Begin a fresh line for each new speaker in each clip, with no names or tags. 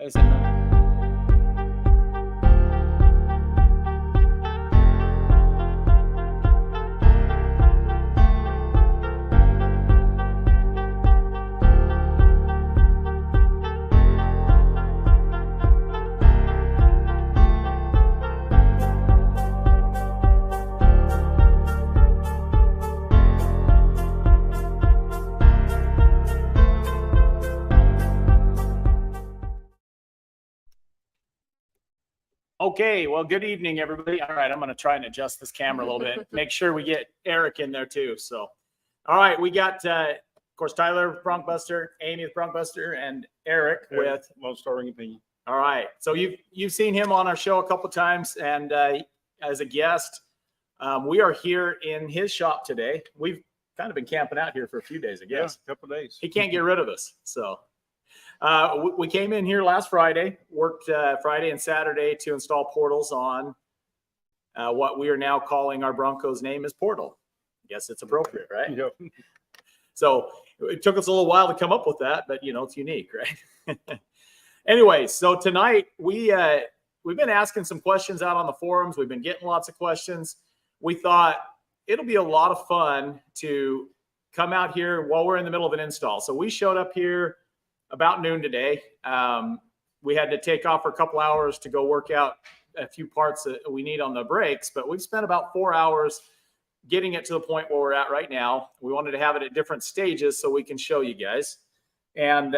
Is it not? Okay, well, good evening, everybody. All right, I'm going to try and adjust this camera a little bit. Make sure we get Eric in there too. So, all right, we got, of course, Tyler, BroncBuster, Amy with BroncBuster, and Eric with
Lone Star Ring Opinion.
All right, so you've seen him on our show a couple times, and as a guest, we are here in his shop today. We've kind of been camping out here for a few days, I guess.
Yeah, a couple of days.
He can't get rid of us, so. We came in here last Friday, worked Friday and Saturday to install portals on what we are now calling our Bronco's name is Portal. I guess it's appropriate, right?
Yep.
So it took us a little while to come up with that, but it's unique, right? Anyway, so tonight we've been asking some questions out on the forums. We've been getting lots of questions. We thought it'll be a lot of fun to come out here while we're in the middle of an install. So we showed up here about noon today. We had to take off for a couple hours to go work out a few parts that we need on the brakes, but we've spent about 4 hours getting it to the point where we're at right now. We wanted to have it at different stages so we can show you guys and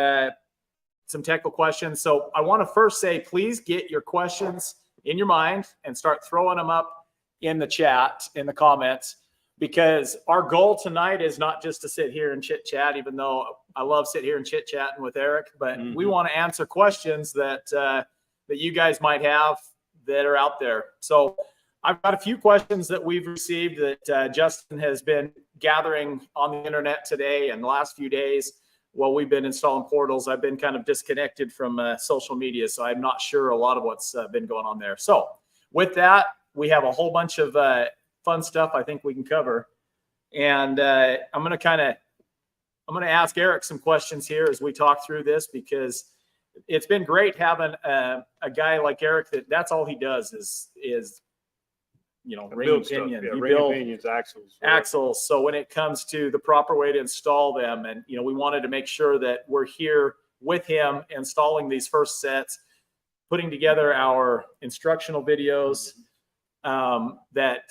some technical questions. So I want to first say, please get your questions in your mind and start throwing them up in the chat, in the comments, because our goal tonight is not just to sit here and chit chat, even though I love sitting here and chit chatting with Eric, but we want to answer questions that that you guys might have that are out there. So I've got a few questions that we've received that Justin has been gathering on the internet today and the last few days while we've been installing portals. I've been kind of disconnected from social media, so I'm not sure a lot of what's been going on there. So with that, we have a whole bunch of fun stuff I think we can cover. And I'm going to ask Eric some questions here as we talk through this, because it's been great having a guy like Eric that's all he does is ring pinions.
Yeah, ring pinions,
axles. So when it comes to the proper way to install them, and we wanted to make sure that we're here with him installing these first sets, putting together our instructional videos that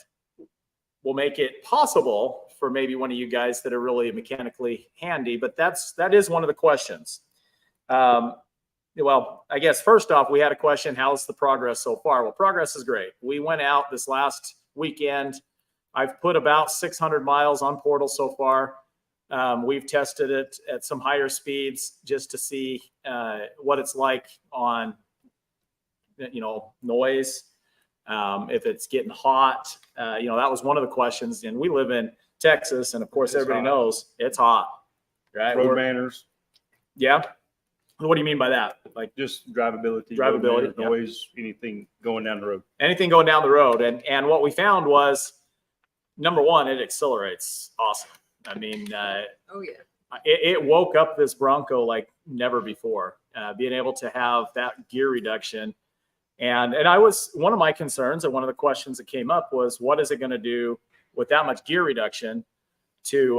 will make it possible for maybe one of you guys that are really mechanically handy. But that is one of the questions. Well, I guess first off, we had a question: how's the progress so far? Well, progress is great. We went out this last weekend. I've put about 600 miles on Portal so far. We've tested it at some higher speeds just to see what it's like on noise. If it's getting hot, that was one of the questions. And we live in Texas, and of course, everybody knows it's hot, right?
Road manners.
Yeah. What do you mean by that? Like
just drivability,
manners,
noise, anything going down the road.
Anything going down the road. And what we found was, number one, it accelerates awesome. I mean,
oh yeah,
it woke up this Bronco like never before, being able to have that gear reduction. And one of my concerns, and one of the questions that came up was, what is it going to do with that much gear reduction to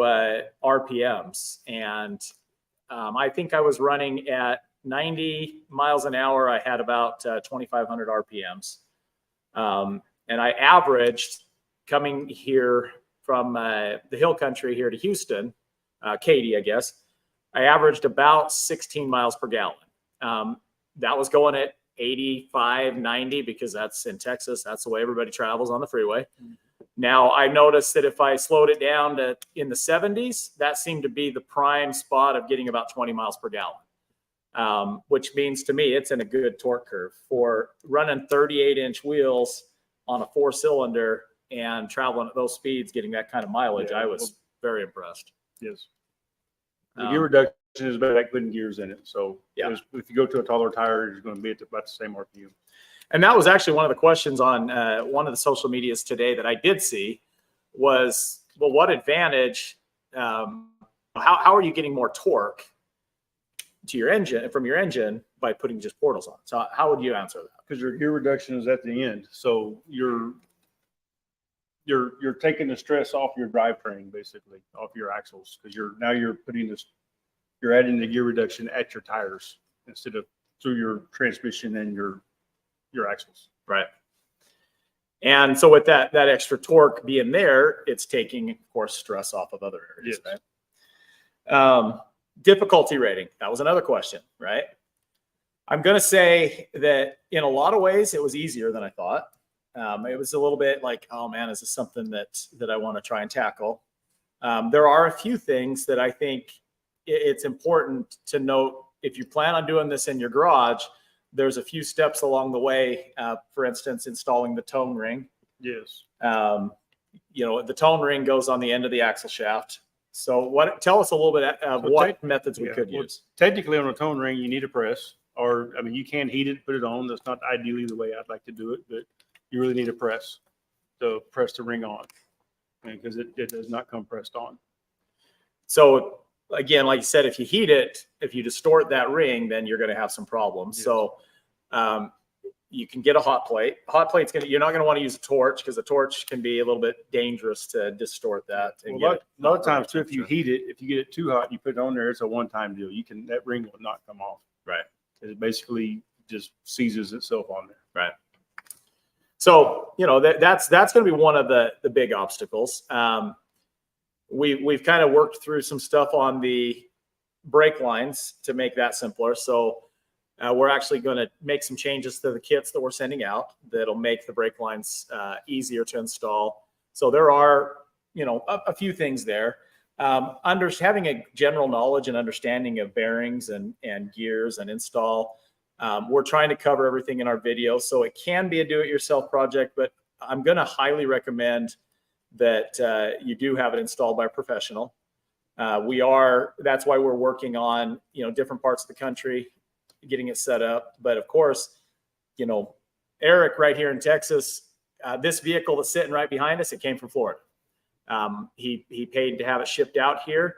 RPMs? And I think I was running at 90 miles an hour. I had about 2,500 RPMs. And I averaged coming here from the hill country here to Houston, Katy, I guess, I averaged about 16 miles per gallon. That was going at 85, 90, because that's in Texas. That's the way everybody travels on the freeway. Now, I noticed that if I slowed it down to in the 70s, that seemed to be the prime spot of getting about 20 miles per gallon, which means to me it's in a good torque curve for running 38-inch wheels on a 4-cylinder and traveling at those speeds, getting that kind of mileage. I was very impressed.
Yes. The gear reduction is about like putting gears in it. So
yeah,
if you go to a taller tire, you're going to be at about the same RPM.
And that was actually one of the questions on one of the social medias today that I did see was, well, what advantage, how are you getting more torque to your engine from your engine by putting just portals on. So how would you answer that?
Because your gear reduction is at the end, so you're taking the stress off your drivetrain, basically off your axles, because you're adding the gear reduction at your tires instead of through your transmission and your axles.
Right. And so with that extra torque being there, it's taking, of course, stress off of other areas.
Yes.
Right. Difficulty rating. That was another question, right? I'm going to say that in a lot of ways, it was easier than I thought. It was a little bit like, oh man, is this something that I want to try and tackle? There are a few things that I think it's important to note. If you plan on doing this in your garage, there's a few steps along the way. For instance, installing the tone ring.
Yes.
The tone ring goes on the end of the axle shaft. So tell us a little bit of what methods we could use.
Technically on a tone ring, you need a press, or, I mean, you can heat it, put it on. That's not ideally the way I'd like to do it, but you really need a press to press the ring on, because it does not come pressed on.
So again, like you said, if you heat it, if you distort that ring, then you're going to have some problems. Yes. So you can get a hot plate. Hot plate's you're not going to want to use a torch, because a torch can be a little bit dangerous to distort that. And
a lot of times too, if you heat it, if you get it too hot and you put it on there, it's a one-time deal. That ring will not come off.
Right.
It basically just seizes itself on there.
Right. So, that's going to be one of the big obstacles. We've kind of worked through some stuff on the brake lines to make that simpler. So we're actually going to make some changes to the kits that we're sending out that'll make the brake lines easier to install. So there are, a few things there. Having a general knowledge and understanding of bearings and gears and install. We're trying to cover everything in our video, so it can be a do-it-yourself project, but I'm going to highly recommend that you do have it installed by a professional. That's why we're working on, different parts of the country, getting it set up. But of course, Eric right here in Texas, this vehicle that's sitting right behind us, it came from Florida. He paid to have it shipped out here.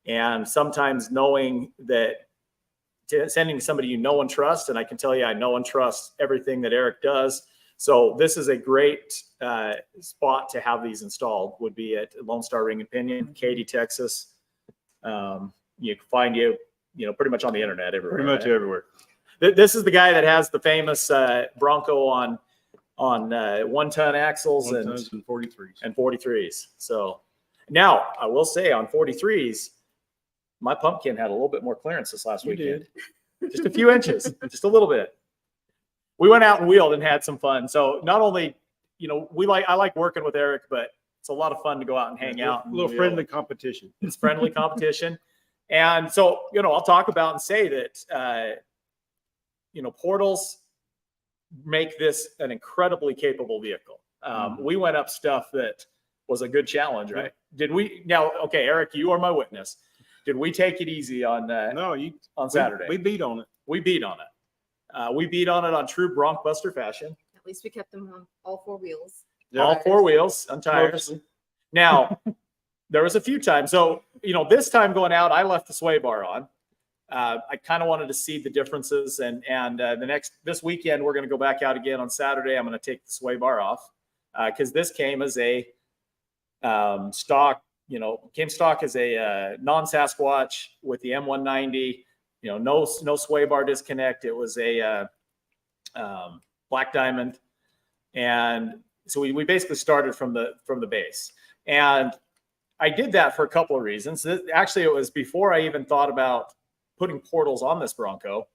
And sometimes knowing that sending somebody you know and trust, and I can tell you, I know and trust everything that Eric does. So this is a great spot to have these installed, would be at Lone Star Ring and Pinion, Katy, Texas. You can find pretty much on the internet everywhere.
Pretty much everywhere.
This is the guy that has the famous Bronco on 1-ton axles and
43s.
And 43s. So now I will say on 43s, my pumpkin had a little bit more clearance this last weekend. Just a few inches, just a little bit. We went out and wheeled and had some fun. So not only, I like working with Eric, but it's a lot of fun to go out and hang out.
A little friendly competition.
It's friendly competition. And so, I'll talk about and say that, portals make this an incredibly capable vehicle. We went up stuff that was a good challenge, right? Okay, Eric, you are my witness. Did we take it easy on Saturday?
We beat on it.
We beat on it. We beat on it on true BroncBuster fashion.
At least we kept them on all four wheels.
All four wheels on tires. Now, there was a few times. So, this time going out, I left the sway bar on. I kind of wanted to see the differences. And this weekend, we're going to go back out again on Saturday. I'm going to take the sway bar off because this came as a stock, came stock as a non-Sasquatch with the M190, no sway bar disconnect. It was a black diamond. And so we basically started from the base. And I did that for a couple of reasons. Actually, it was before I even thought about putting portals on this Bronco.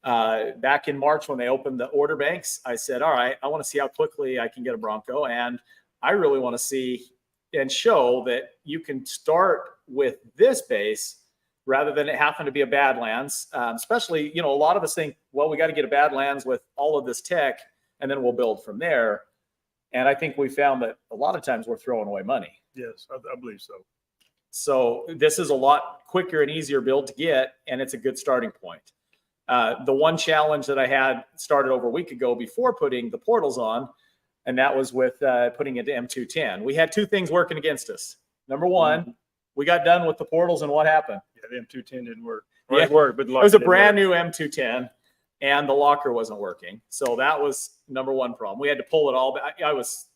Back in March when they opened the order banks, I said, all right, I want to see how quickly I can get a Bronco. And I really want to see and show that you can start with this base rather than it happen to be a Badlands. Especially, a lot of us think, well, we got to get a Badlands with all of this tech and then we'll build from there. And I think we found that a lot of times we're throwing away money.
Yes, I believe so.
So this is a lot quicker and easier build to get, and it's a good starting point. The one challenge that I had started over a week ago before putting the portals on, and that was with putting it to M210. We had two things working against us. Number one, we got done with the portals, and what happened?
Yeah, the M210 didn't work. Right, it worked, but the
It was a
locker didn't
brand
work.
new M210 and the locker wasn't working. So that was number one problem. We had to pull it all back. I was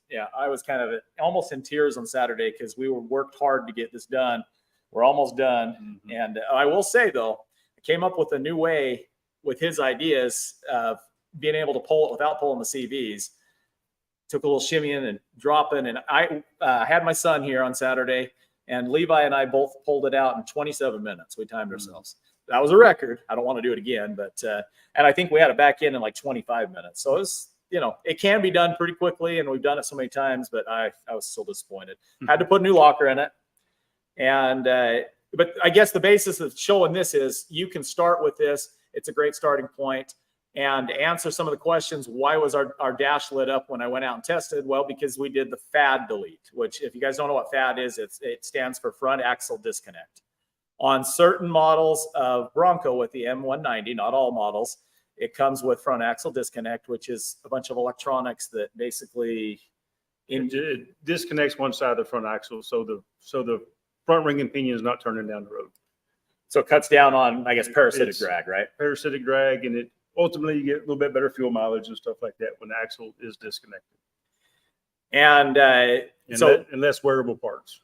kind of almost in tears on Saturday because we worked hard to get this done. We're almost done.
Mhm.
And I will say, though, I came up with a new way with his ideas of being able to pull it without pulling the CVs. Took a little shimmying and dropping. And I had my son here on Saturday, and Levi and I both pulled it out in 27 minutes. We timed ourselves. That was a record. I don't want to do it again, but and I think we had it back in like 25 minutes. So it was, it can be done pretty quickly, and we've done it so many times. But I was still disappointed. Had to put a new locker in it, and but I guess the basis of showing this is you can start with this. It's a great starting point. And to answer some of the questions, why was our dash lit up when I went out and tested? Well, because we did the FAD delete, which if you guys don't know what FAD is, it stands for front axle disconnect. On certain models of Bronco with the M190, not all models, it comes with front axle disconnect, which is a bunch of electronics that basically
It disconnects one side of the front axle, so the front ring and pinion is not turning down the road.
so it cuts down on, I guess, parasitic
It's
drag, right?
Parasitic drag, and it ultimately you get a little bit better fuel mileage and stuff like that when the axle is disconnected.
And so
and less wearable parts.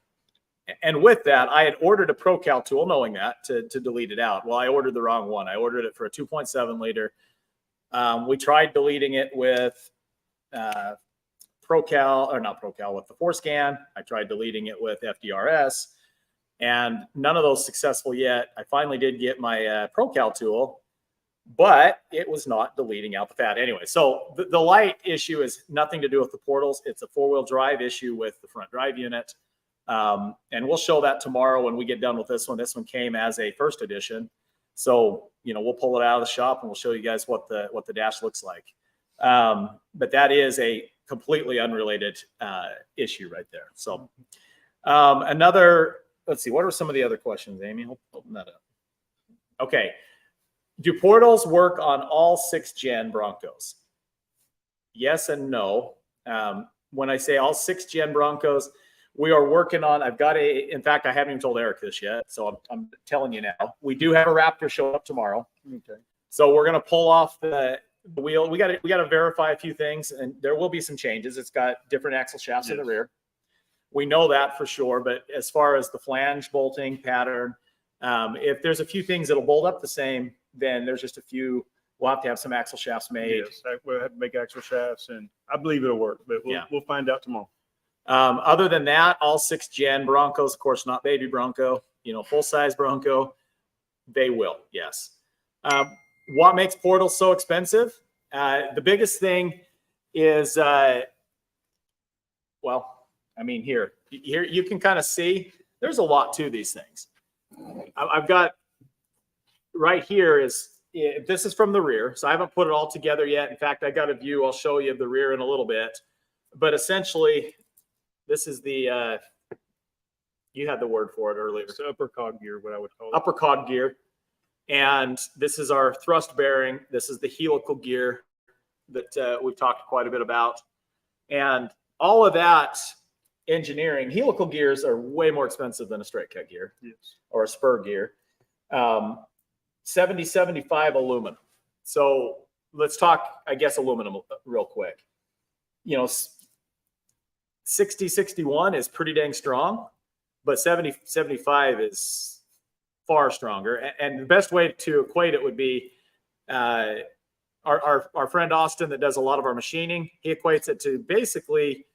And with that, I had ordered a ProCal tool, knowing that to delete it out. Well, I ordered the wrong one. I ordered it for a 2.7 liter. We tried deleting it with ProCal, or not ProCal, with the ForeScan. I tried deleting it with FDRS, and none of those successful yet. I finally did get my ProCal tool, but it was not deleting out the FAD anyway. So the light issue is nothing to do with the portals. It's a four-wheel drive issue with the front drive unit. And we'll show that tomorrow when we get done with this one. This one came as a first edition. So, we'll pull it out of the shop and we'll show you guys what the dash looks like. But that is a completely unrelated issue right there. So let's see, what are some of the other questions, Amy? Open that up. Okay. Do portals work on all 6th gen Broncos? Yes and no. When I say all 6th gen Broncos, we are working on, in fact, I haven't even told Eric this yet, so I'm telling you now. We do have a Raptor show up tomorrow.
Okay.
So we're going to pull off the wheel. We got to verify a few things, and there will be some changes. It's got different axle shafts in the rear. We know that for sure, but as far as the flange bolting pattern, if there's a few things that'll bolt up the same, then there's just a few. We'll have to have some axle shafts made.
Yes, we'll have to make axle shafts, and I believe it'll work, but we'll find out tomorrow.
Other than that, all 6th gen Broncos, of course, not baby Bronco, full size Bronco, they will. Yes. What makes portals so expensive? The biggest thing is, here you can kind of see there's a lot to these things. I've got right here this is from the rear. So I haven't put it all together yet. In fact, I got a view. I'll show you the rear in a little bit, but essentially this is the, you had the word for it earlier.
It's the upper cog gear, what I would call it.
Upper cog gear. And this is our thrust bearing. This is the helical gear that we've talked quite a bit about. And all of that engineering, helical gears are way more expensive than a straight cut gear.
Yes.
Or a spur gear. 70-75 aluminum. So let's talk, I guess, aluminum real quick. 60-61 is pretty dang strong, but 70-75 is far stronger. And the best way to equate it would be our friend Austin that does a lot of our machining. He equates it to basically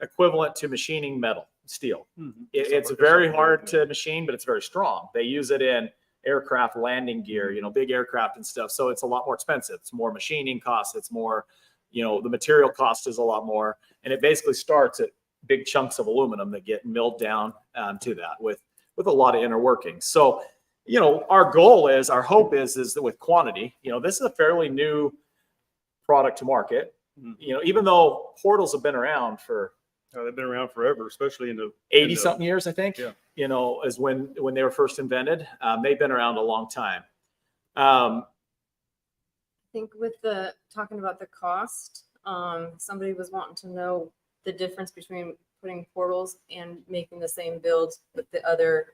equivalent to machining metal, steel. Mm-hmm. It's very hard to machine, but it's very strong. They use it in aircraft landing gear, big aircraft and stuff. So it's a lot more expensive. It's more machining costs. It's more, the material cost is a lot more. And it basically starts at big chunks of aluminum that get milled down to that with a lot of inner workings. So, our hope is that with quantity, this is a fairly new product to market. Even though portals have been around
they've been around forever, especially in the
80 something years, I think,
yeah.
Is when they were first invented. They've been around a long time.
I think with talking about the cost, somebody was wanting to know the difference between putting portals and making the same build with the other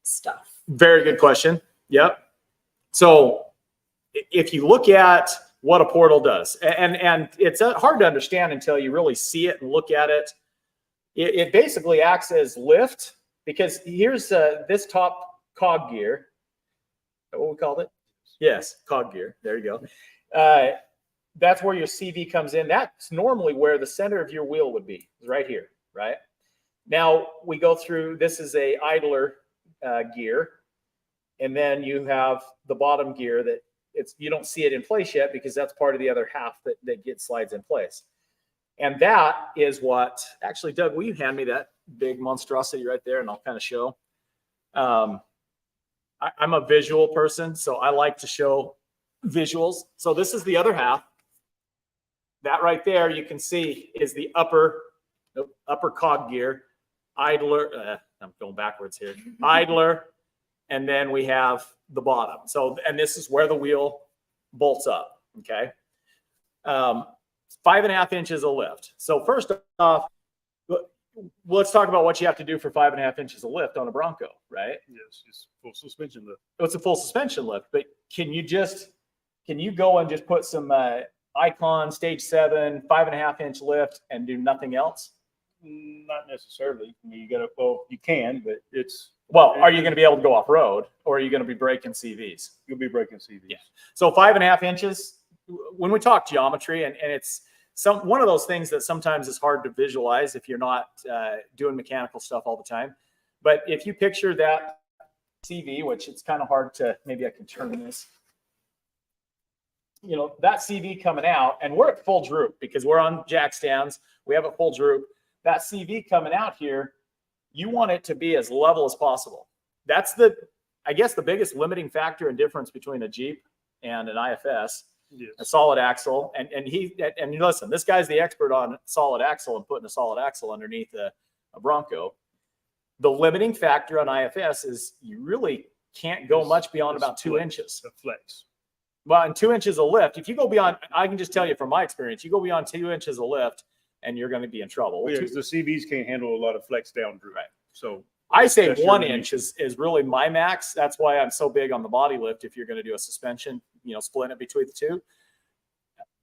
stuff.
Very good question. Yep. So if you look at what a portal does, and it's hard to understand until you really see it and look at it. It basically acts as lift, because here's this top cog gear. Is that what we called it? Yes, cog gear. There you go. That's where your CV comes in. That's normally where the center of your wheel would be, right here, right? Now we go through, this is a idler gear, and then you have the bottom gear that you don't see it in place yet because that's part of the other half that slides in place. And that is what, actually, Doug, will you hand me that big monstrosity right there and I'll kind of show. I'm a visual person, so I like to show visuals. So this is the other half. That right there, you can see, is the upper cog gear, idler. I'm going backwards here. Idler, and then we have the bottom. So, and this is where the wheel bolts up. Okay, 5.5 inches of lift. So first off, let's talk about what you have to do for 5.5 inches of lift on a Bronco, right?
Yes, it's full suspension lift.
It's a full suspension lift, but can you go and just put some Icon stage 7 5.5 inch lift and do nothing else?
Not necessarily. I mean, you can, but
are you going to be able to go off road, or are you going to be breaking CVs?
You'll be breaking CVs.
Yeah. So 5.5 inches, when we talk geometry, and it's one of those things that sometimes is hard to visualize if you're not doing mechanical stuff all the time. But if you picture that CV, which it's kind of hard to, maybe I can turn this, that CV coming out, and we're at full droop because we're on jack stands. We have a full droop. That CV coming out here, you want it to be as level as possible. That's I guess the biggest limiting factor and difference between a Jeep and an IFS.
Yes.
A solid axle. And listen, this guy's the expert on solid axle and putting a solid axle underneath a Bronco. The limiting factor on IFS is you really can't go much beyond about 2 inches.
The flex.
Well, and 2 inches of lift, if you go beyond, I can just tell you from my experience, you go beyond 2 inches of lift and you're going to be in trouble.
Well, the CVs can't handle a lot of flex down droop. Right. So
I say 1 inch is really my max. That's why I'm so big on the body lift. If you're going to do a suspension, splitting it between the two,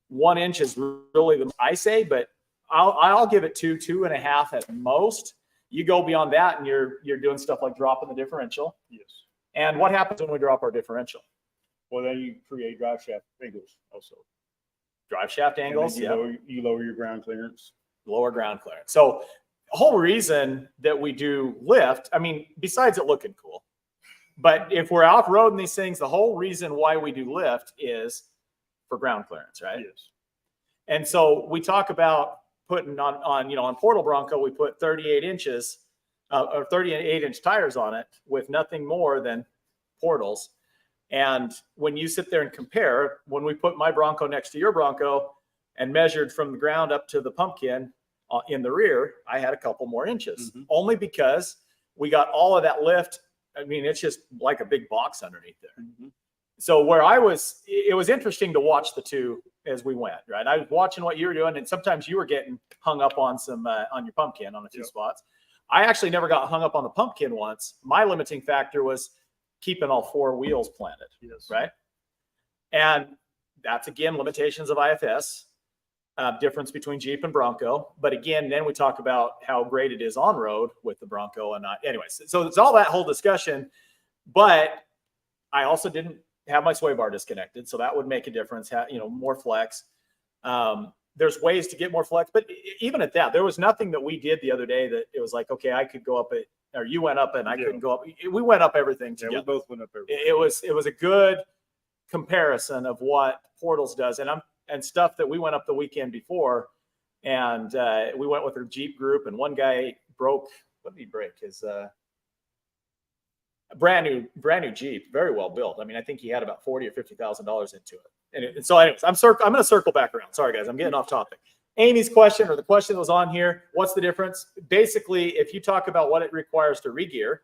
1 inch is really I say, but I'll give it 2.5 at most. You go beyond that and you're doing stuff like dropping the differential.
Yes.
And what happens when we drop our differential?
Well, then you create drive shaft angles also.
Drive shaft angles.
You lower your ground clearance.
Lower ground clearance. So the whole reason that we do lift, I mean, besides it looking cool, but if we're off-roading these things, the whole reason why we do lift is for ground clearance, right?
Yes.
And so we talk about putting on Portal Bronco, we put 38 inches or 38-inch tires on it with nothing more than portals. And when you sit there and compare, when we put my Bronco next to your Bronco and measured from the ground up to the pumpkin in the rear, I had a couple more inches, only because we got all of that lift. I mean, it's just like a big box underneath there. So it was interesting to watch the two as we went, right? I was watching what you were doing, and sometimes you were getting hung up on on your pumpkin on a few spots. I actually never got hung up on the pumpkin once. My limiting factor was keeping all 4 wheels planted, right? And that's, again, limitations of IFS, difference between Jeep and Bronco. But again, then we talk about how great it is on road with the Bronco. And anyways, so it's all that whole discussion. But I also didn't have my sway bar disconnected, so that would make a difference. More flex. There's ways to get more flex, but even at that, there was nothing that we did the other day that it was like, okay, I could go up it, or you went up and I couldn't go up. We went up everything together.
Yeah, we both went up everything.
It was a good comparison of what Portals does, and stuff that we went up the weekend before, and we went with our Jeep group, and one guy broke. What did he break? His brand new Jeep, very well built. I mean, I think he had about $40,000 or $50,000 into it. And so, anyways, I'm going to circle back around. Sorry, guys, I'm getting off topic. Amy's question, or the question that was on here, what's the difference? Basically, if you talk about what it requires to regear,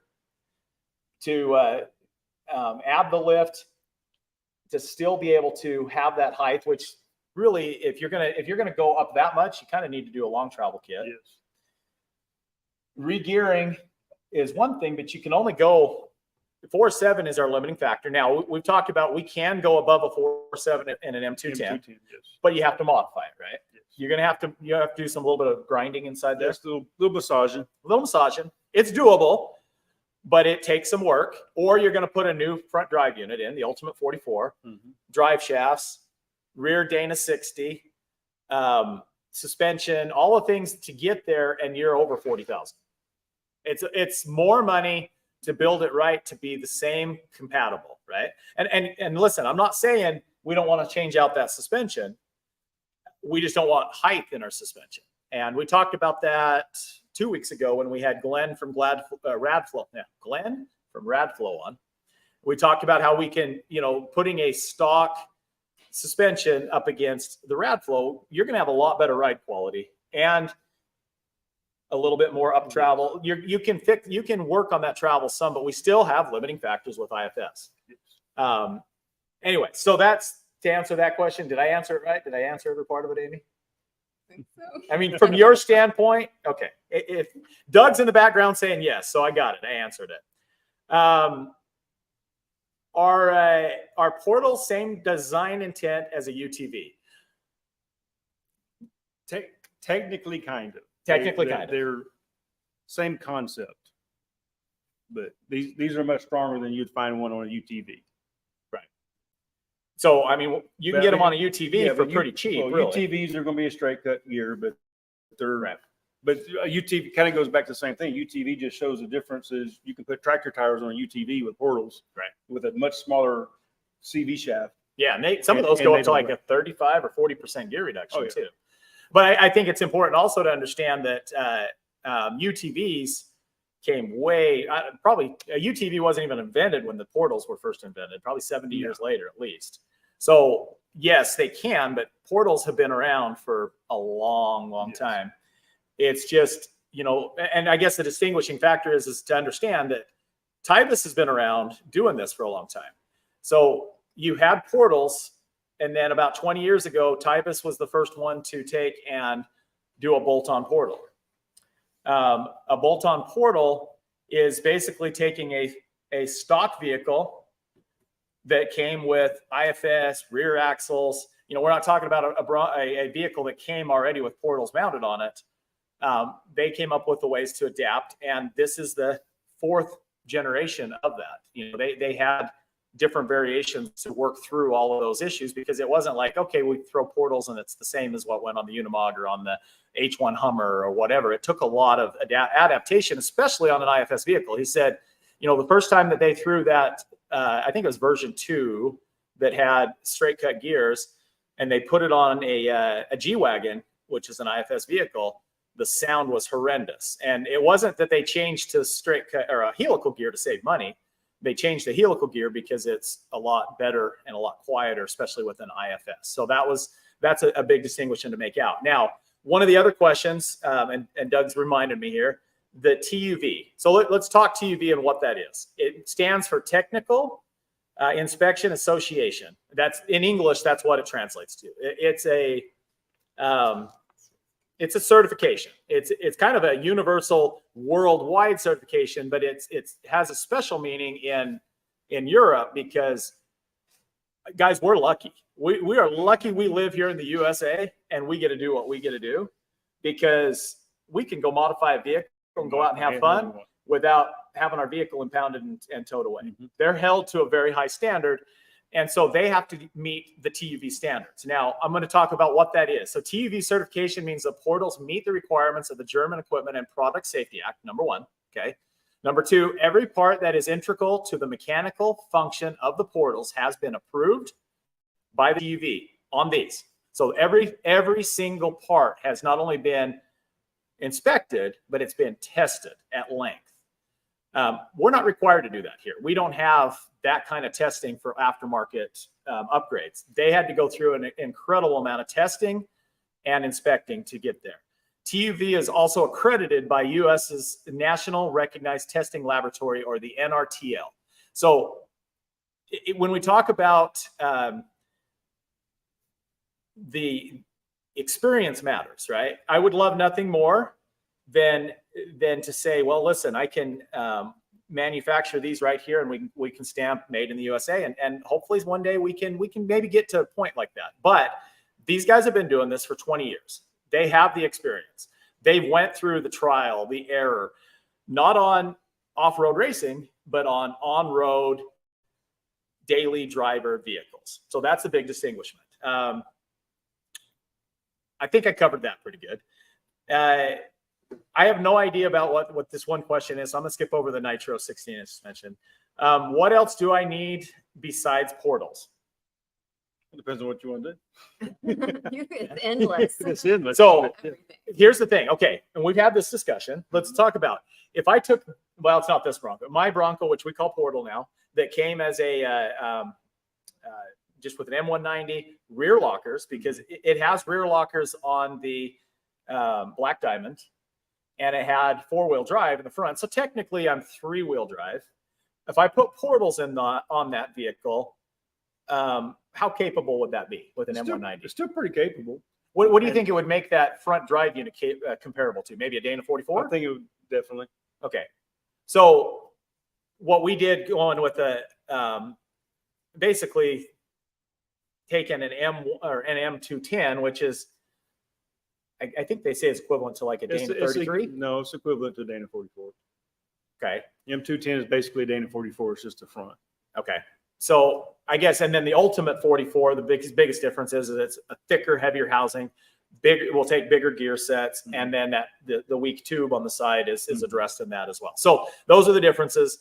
to add the lift, to still be able to have that height, which really, if you're gonna go up that much, you kind of need to do a long travel kit.
Yes.
Regearing is one thing, but you can only go 4.7 is our limiting factor. Now we've talked about we can go above a 4.7 in an M210,
M210, yes.
but you have to modify it, right?
Yes.
You're gonna have to do some little bit of grinding inside there.
Just a little massaging.
A little massaging. It's doable, but it takes some work. Or you're gonna put a new front drive unit in, the Ultimate 44, drive shafts, rear Dana 60, suspension, all the things to get there, and you're over 40,000. It's more money to build it right, to be the same compatible, right? And listen, I'm not saying we don't want to change out that suspension. We just don't want height in our suspension. And we talked about that 2 weeks ago when we had Glenn from Radflow on. We talked about how we can, putting a stock suspension up against the Radflow, you're going to have a lot better ride quality and a little bit more up travel. You can work on that travel some, but we still have limiting factors with IFS. Anyway, so that's to answer that question. Did I answer it right? Did I answer every part of it, Amy?
I think so.
I mean, from your standpoint, okay. If Doug's in the background saying yes, so I got it. I answered it. Are portals same design intent as a UTV?
Technically, kind of.
Technically, kind of.
They're same concept, but these are much stronger than you'd find one on a UTV.
Right. So, I mean, you can get them on a UTV for pretty cheap.
Well,
really.
UTVs are going to be a straight cut gear, but they're
Right.
But a UTV kind of goes back to the same thing. UTV just shows the difference is you can put tractor tires on a UTV with portals,
right,
with a much smaller CV shaft.
Yeah, and some of those go up to like a 35 or 40% gear reduction too. But I think it's important also to understand that UTVs came probably a UTV wasn't even invented when the portals were first invented, probably 70 years later at least. So yes, they can, but portals have been around for a long time. It's just, and I guess the distinguishing factor is to understand that Tybus has been around doing this for a long time. So you had portals, and then about 20 years ago, Tybus was the first one to take and do a bolt-on portal. A bolt-on portal is basically taking a stock vehicle that came with IFS, rear axles. We're not talking about a vehicle that came already with portals mounted on it. They came up with the ways to adapt, and this is the fourth generation of that. They had different variations to work through all of those issues, because it wasn't like, okay, we throw portals and it's the same as what went on the Unimog or on the H1 Hummer or whatever. It took a lot of adaptation, especially on an IFS vehicle. He said, the first time that they threw that, I think it was version 2 that had straight cut gears, and they put it on a G-Wagon, which is an IFS vehicle, the sound was horrendous. And it wasn't that they changed to straight cut or a helical gear to save money. They changed the helical gear because it's a lot better and a lot quieter, especially with an IFS. So that's a big distinction to make out. Now, one of the other questions, and Doug's reminded me here, the TUV. So let's talk TUV and what that is. It stands for Technical Inspection Association. That's in English. That's what it translates to. It's a certification. It's kind of a universal worldwide certification, but it has a special meaning in Europe because, guys, we're lucky. We are lucky we live here in the USA and we get to do what we get to do, because we can go modify a vehicle and go out and have fun without having our vehicle impounded and towed away. Mm-hmm. They're held to a very high standard. And so they have to meet the TUV standards. Now, I'm going to talk about what that is. So TUV certification means the portals meet the requirements of the German Equipment and Product Safety Act, number 1. Okay. Number 2, every part that is integral to the mechanical function of the portals has been approved by the TUV on these. So every single part has not only been inspected, but it's been tested at length. We're not required to do that here. We don't have that kind of testing for aftermarket upgrades. They had to go through an incredible amount of testing and inspecting to get there. TUV is also accredited by US's National Recognized Testing Laboratory, or the NRTL. So when we talk about the experience matters, right? I would love nothing more than to say, well, listen, I can manufacture these right here, and we can stamp made in the USA, and hopefully one day we can maybe get to a point like that. But these guys have been doing this for 20 years. They have the experience. They went through the trial, the error, not on off-road racing, but on-road daily driver vehicles. So that's a big distinguishment. I think I covered that pretty good. I have no idea about what this one question is, so I'm going to skip over the Nitro 16-inch suspension. What else do I need besides portals?
It depends on what you want to do.
It's endless.
It's endless.
So
Everything.
here's the thing. Okay, and we've had this discussion. Let's talk about if I took, well, it's not this Bronco, my Bronco, which we call Portal now, that came as a just with an M190 rear lockers, because it has rear lockers on the Black Diamond, and it had 4-wheel drive in the front. So technically I'm 3-wheel drive. If I put portals on that vehicle, how capable would that be with an M190?
It's still pretty capable.
What do you think it would make that front drive unit comparable to? Maybe a Dana 44?
I think it would definitely.
Okay. So what we did going with the basically taking an M210, which is, I think they say it's equivalent to like a Dana 33.
No, it's equivalent to a Dana 44.
Okay.
M210 is basically a Dana 44. It's just the front.
Okay. So I guess, and then the Ultimate 44, the biggest difference is that it's a thicker, heavier housing. We'll take bigger gear sets, and then the weak tube on the side is addressed in that as well. So those are the differences.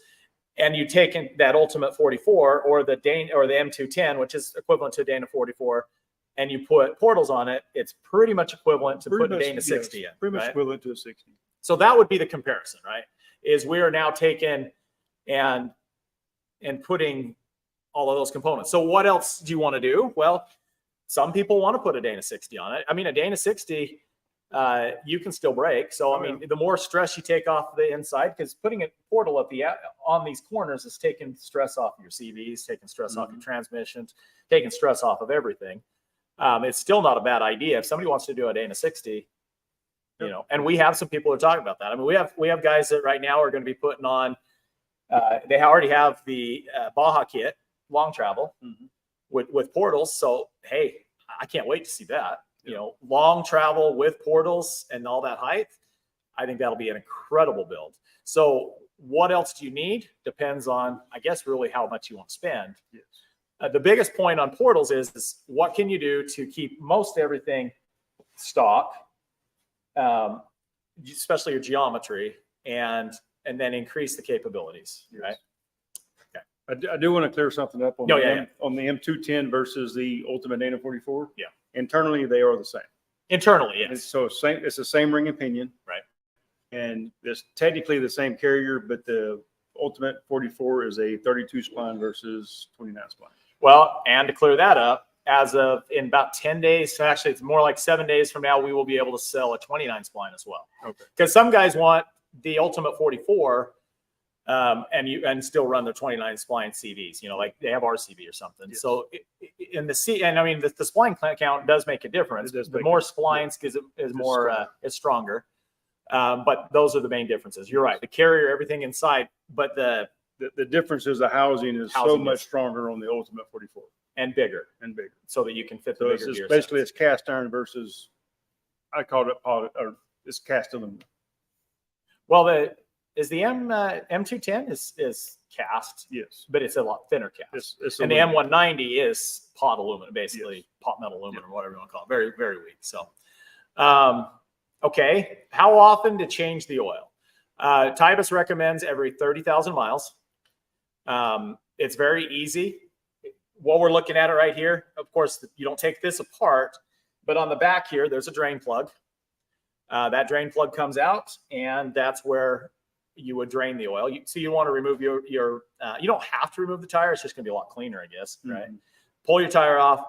And you take in that Ultimate 44 or the M210, which is equivalent to a Dana 44, and you put portals on it, it's pretty much equivalent to putting a Dana 60 in.
Pretty much
right?
equivalent to a 60.
So that would be the comparison, right? Is we are now taking and putting all of those components. So what else do you want to do? Well, some people want to put a Dana 60 on it. I mean, a Dana 60, you can still brake. So, I mean, the more stress you take off the inside, because putting a portal on these corners is taking stress off your CVs, taking stress off your transmissions, taking stress off of everything. It's still not a bad idea. If somebody wants to do a Dana 60, you know, and we have some people who are talking about that. I mean, we have guys that right now are going to be putting on, they already have the Baja kit, long travel with portals. So, hey, I can't wait to see that. You know, long travel with portals and all that height. I think that'll be an incredible build. So what else do you need? Depends on, I guess, really how much you want to spend.
Yes.
The biggest point on portals is what can you do to keep most everything stock, especially your geometry, and then increase the capabilities, right?
I do want to clear something up on, on the M210 versus the Ultimate Dana 44.
Yeah.
Internally, they are the same.
Internally, yes.
And so it's the same ring and pinion.
Right.
And it's technically the same carrier, but the Ultimate 44 is a 32 spline versus 29 spline.
Well, and to clear that up, as of in about 10 days, actually it's more like 7 days from now, we will be able to sell a 29 spline as well. Okay. Because some guys want the Ultimate 44 and still run their 29 spline CVs, you know, like they have RCV or something. Yes. So in the and I mean, the spline count does make a difference. The more splines is more, is stronger. But those are the main differences. You're right. The carrier, everything inside, but the
difference is the housing is so much stronger on the Ultimate 44
and bigger, so that you can fit the bigger gear.
Basically, it's cast iron versus, I call it, or it's cast aluminum.
Well, is the M210 is cast?
Yes,
but it's a lot thinner cast. And the M190 is pot aluminum, basically pot metal aluminum, whatever you want to call it. Very, very weak. So, okay, how often to change the oil? Tybus recommends every 30,000 miles. It's very easy. What we're looking at it right here, of course, you don't take this apart, but on the back here, there's a drain plug. That drain plug comes out, and that's where you would drain the oil. So you want to remove your you don't have to remove the tire. It's just going to be a lot cleaner, I guess, right? Pull your tire off,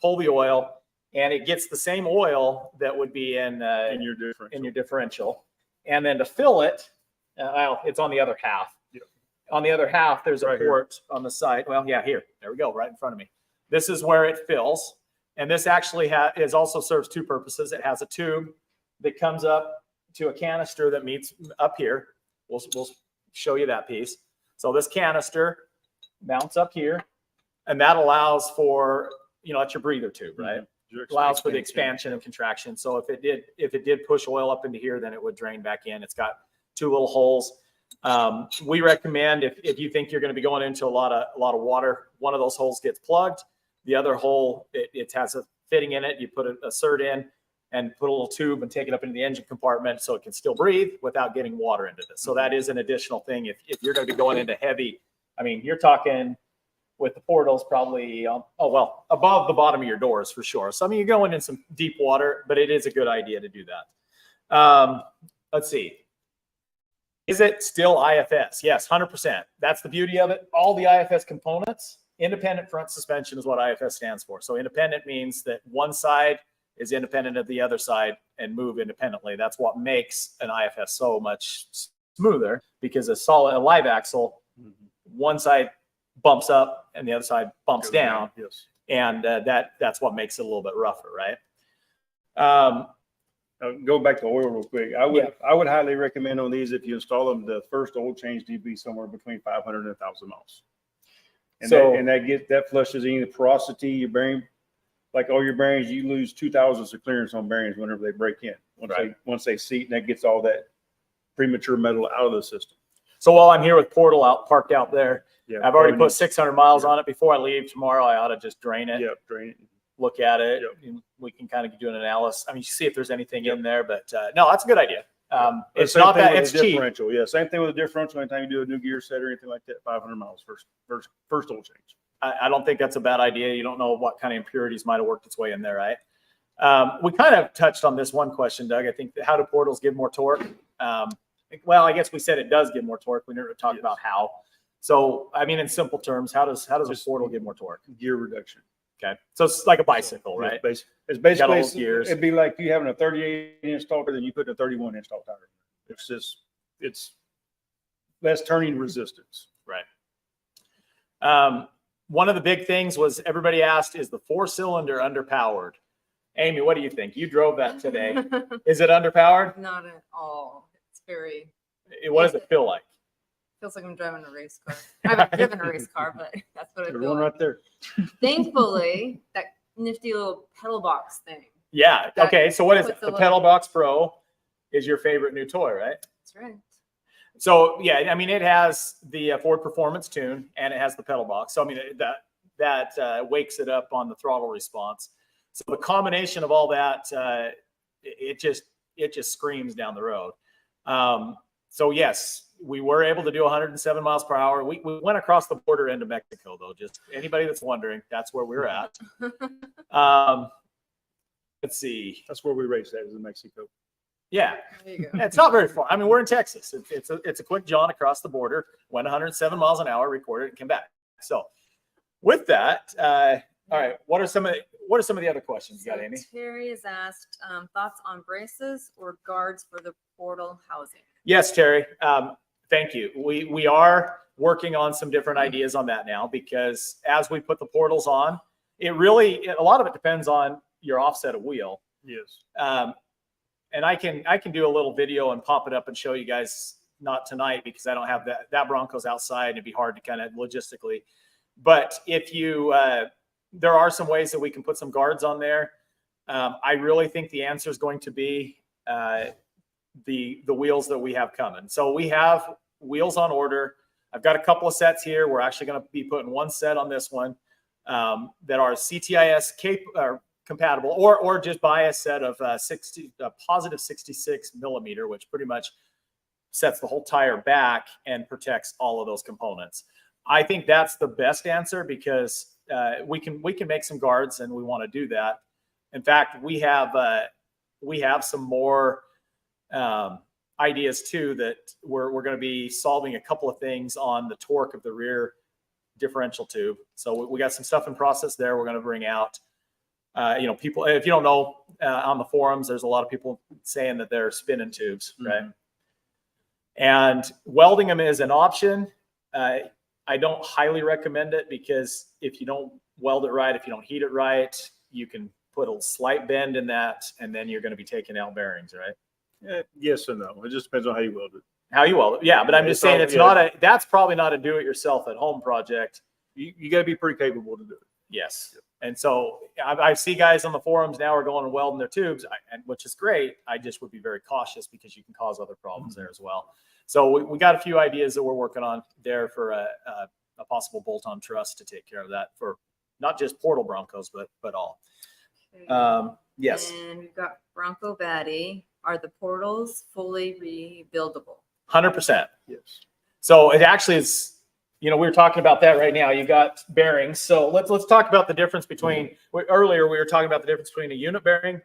pull the oil, and it gets the same oil that would be in your differential. And then to fill it, well, it's on the other half. Yep. On the other half, there's a port on the side. Well, yeah, here. There we go, right in front of me. This is where it fills. And this actually also serves two purposes. It has a tube that comes up to a canister that meets up here. We'll show you that piece. So this canister mounts up here, and that allows for, that's your breather tube, right? Allows for the expansion and contraction. So if it did push oil up into here, then it would drain back in. It's got 2 little holes. We recommend if you think you're going to be going into a lot of water, one of those holes gets plugged. The other hole, it has a fitting in it. You put a cert in and put a little tube and take it up into the engine compartment so it can still breathe without getting water into this. So that is an additional thing. If you're going to be going into heavy, I mean, you're talking with the portals probably, above the bottom of your doors for sure. So, I mean, you're going in some deep water, but it is a good idea to do that. Let's see. Is it still IFS? Yes, 100%. That's the beauty of it. All the IFS components, independent front suspension is what IFS stands for. So independent means that one side is independent of the other side and move independently. That's what makes an IFS so much smoother, because a live axle, one side bumps up and the other side bumps down.
Yes.
And that's what makes it a little bit rougher, right?
Go back to oil real quick. I would highly recommend on these, if you install them, the first oil change to be somewhere between 500 and 1,000 miles. And that flushes any porosity, your bearing, like all your bearings, you lose 2,000ths of clearance on bearings whenever they break in. Once they seat, and that gets all that premature metal out of the system.
So while I'm here with Portal parked out there, I've already put 600 miles on it. Before I leave tomorrow, I ought to just drain it.
Yep, drain it.
Look at it. And we can kind of do an analysis. I mean, you see if there's anything in there, but no, that's a good idea. It's not that it's cheap.
Differential. Yeah, same thing with a differential. Anytime you do a new gear set or anything like that, 500 miles first oil change.
I don't think that's a bad idea. You don't know what kind of impurities might have worked its way in there, right? We kind of touched on this one question, Doug. I think how do portals give more torque? Well, I guess we said it does give more torque. We never talked about how. So, I mean, in simple terms, how does a portal give more torque?
Gear reduction.
Okay, so it's like a bicycle, right?
It's basically
gears.
It'd be like you having a 38-inch tall tire, then you put a 31-inch tall tire. It's less turning resistance.
Right. One of the big things was everybody asked, is the 4-cylinder underpowered? Amy, what do you think? You drove that today. Is it underpowered?
Not at all. It's very.
What does it feel like?
Feels like I'm driving a race car. I haven't driven a race car, but that's what it feels like.
Right there.
Thankfully, that nifty little pedal box thing.
Yeah. Okay. So what is it? The Pedal Box Pro is your favorite new toy, right?
That's right.
So yeah, I mean, it has the Ford Performance Tune and it has the pedal box. So I mean, that wakes it up on the throttle response. So the combination of all that, it just screams down the road. So yes, we were able to do 107 miles per hour. We went across the border into Mexico, though. Just anybody that's wondering, that's where we're at. Let's see.
That's where we raced at, is in Mexico.
Yeah,
There you go.
it's not very far. I mean, we're in Texas. It's a quick jaunt across the border. Went 107 miles an hour, recorded, and came back. So with that, all right. What are some of the other questions you got, Amy?
Terry has asked thoughts on braces or guards for the portal housing.
Yes, Terry. Thank you. We are working on some different ideas on that now, because as we put the portals on, a lot of it depends on your offset of wheel.
Yes.
And I can do a little video and pop it up and show you guys, not tonight because I don't have that Bronco's outside and it'd be hard to kind of logistically. But if you, there are some ways that we can put some guards on there. I really think the answer is going to be the wheels that we have coming. So we have wheels on order. I've got a couple of sets here. We're actually going to be putting one set on this one that are CTIS compatible, or just buy a set of positive 66 millimeter, which pretty much sets the whole tire back and protects all of those components. I think that's the best answer, because we can make some guards, and we want to do that. In fact, we have some more ideas too, that we're going to be solving a couple of things on the torque of the rear differential tube. So we got some stuff in process there. We're going to bring out. People, if you don't know, on the forums, there's a lot of people saying that they're spinning tubes, right? Mm-hmm. And welding them is an option. I don't highly recommend it, because if you don't weld it right, if you don't heat it right, you can put a slight bend in that, and then you're going to be taking out bearings, right?
Yes and no. It just depends on how you weld it.
How you weld it. Yeah, but I'm just
It's
saying
all-
that's probably not a do-it-yourself at home project.
You got to be pretty capable to do it.
Yes. And so I see guys on the forums now are going and welding their tubes, which is great. I just would be very cautious because you can cause other problems there as well. So we got a few ideas that we're working on there for a possible bolt-on truss to take care of that for not just portal Broncos, but all.
Okay.
Yes,
And we've got Bronco Batty. Are the portals fully rebuildable?
100%.
Yes.
So it actually is. We were talking about that right now. You got bearings. So let's talk about the difference between. Earlier we were talking about the difference between a unit bearing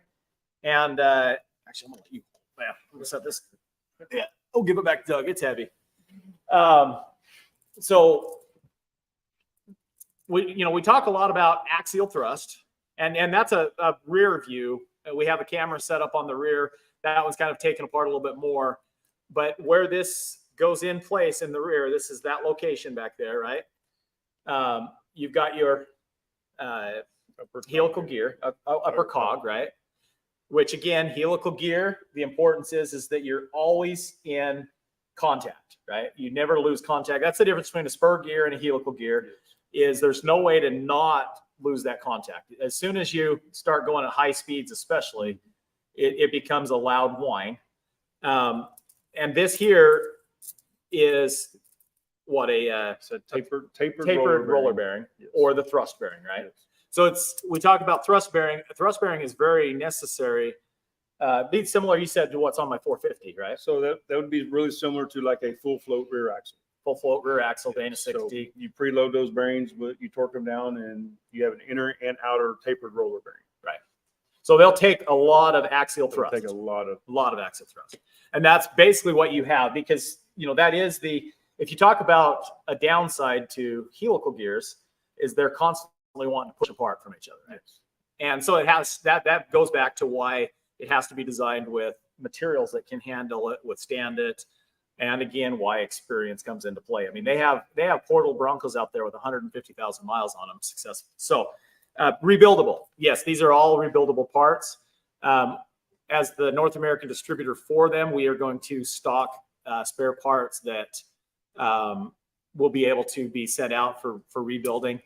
and actually I'm gonna let you. Yeah, I'm gonna set this. Yeah, I'll give it back to Doug. It's heavy. So we talk a lot about axial thrust, and that's a rear view. We have a camera set up on the rear. That one's kind of taken apart a little bit more, but where this goes in place in the rear, this is that location back there, right? You've got your helical gear, upper cog, right? Which again, helical gear, the importance is that you're always in contact, right? You never lose contact. That's the difference between a spur gear and a helical gear, is there's no way to not lose that contact. As soon as you start going at high speeds, especially, it becomes a loud whine. And this here is what
It's a tapered
roller bearing,
Yes.
or the thrust bearing, right?
Yes.
So we talk about thrust bearing. Thrust bearing is very necessary. Be similar, you said, to what's on my 450, right?
So that would be really similar to like a full float rear axle.
Full float rear axle, Dana
So
60.
you preload those bearings, but you torque them down, and you have an inner and outer tapered roller bearing.
Right. So they'll take a lot of axial
It'll
thrust.
take a lot of
Axial thrust. And that's basically what you have, because that is if you talk about a downside to helical gears, is they're constantly wanting to push apart from each other. Right? And so it has that goes back to why it has to be designed with materials that can handle it, withstand it. And again, why experience comes into play. I mean, they have portal Broncos out there with 150,000 miles on them successfully. So rebuildable. Yes, these are all rebuildable parts. As the North American distributor for them, we are going to stock spare parts that will be able to be sent out for rebuilding.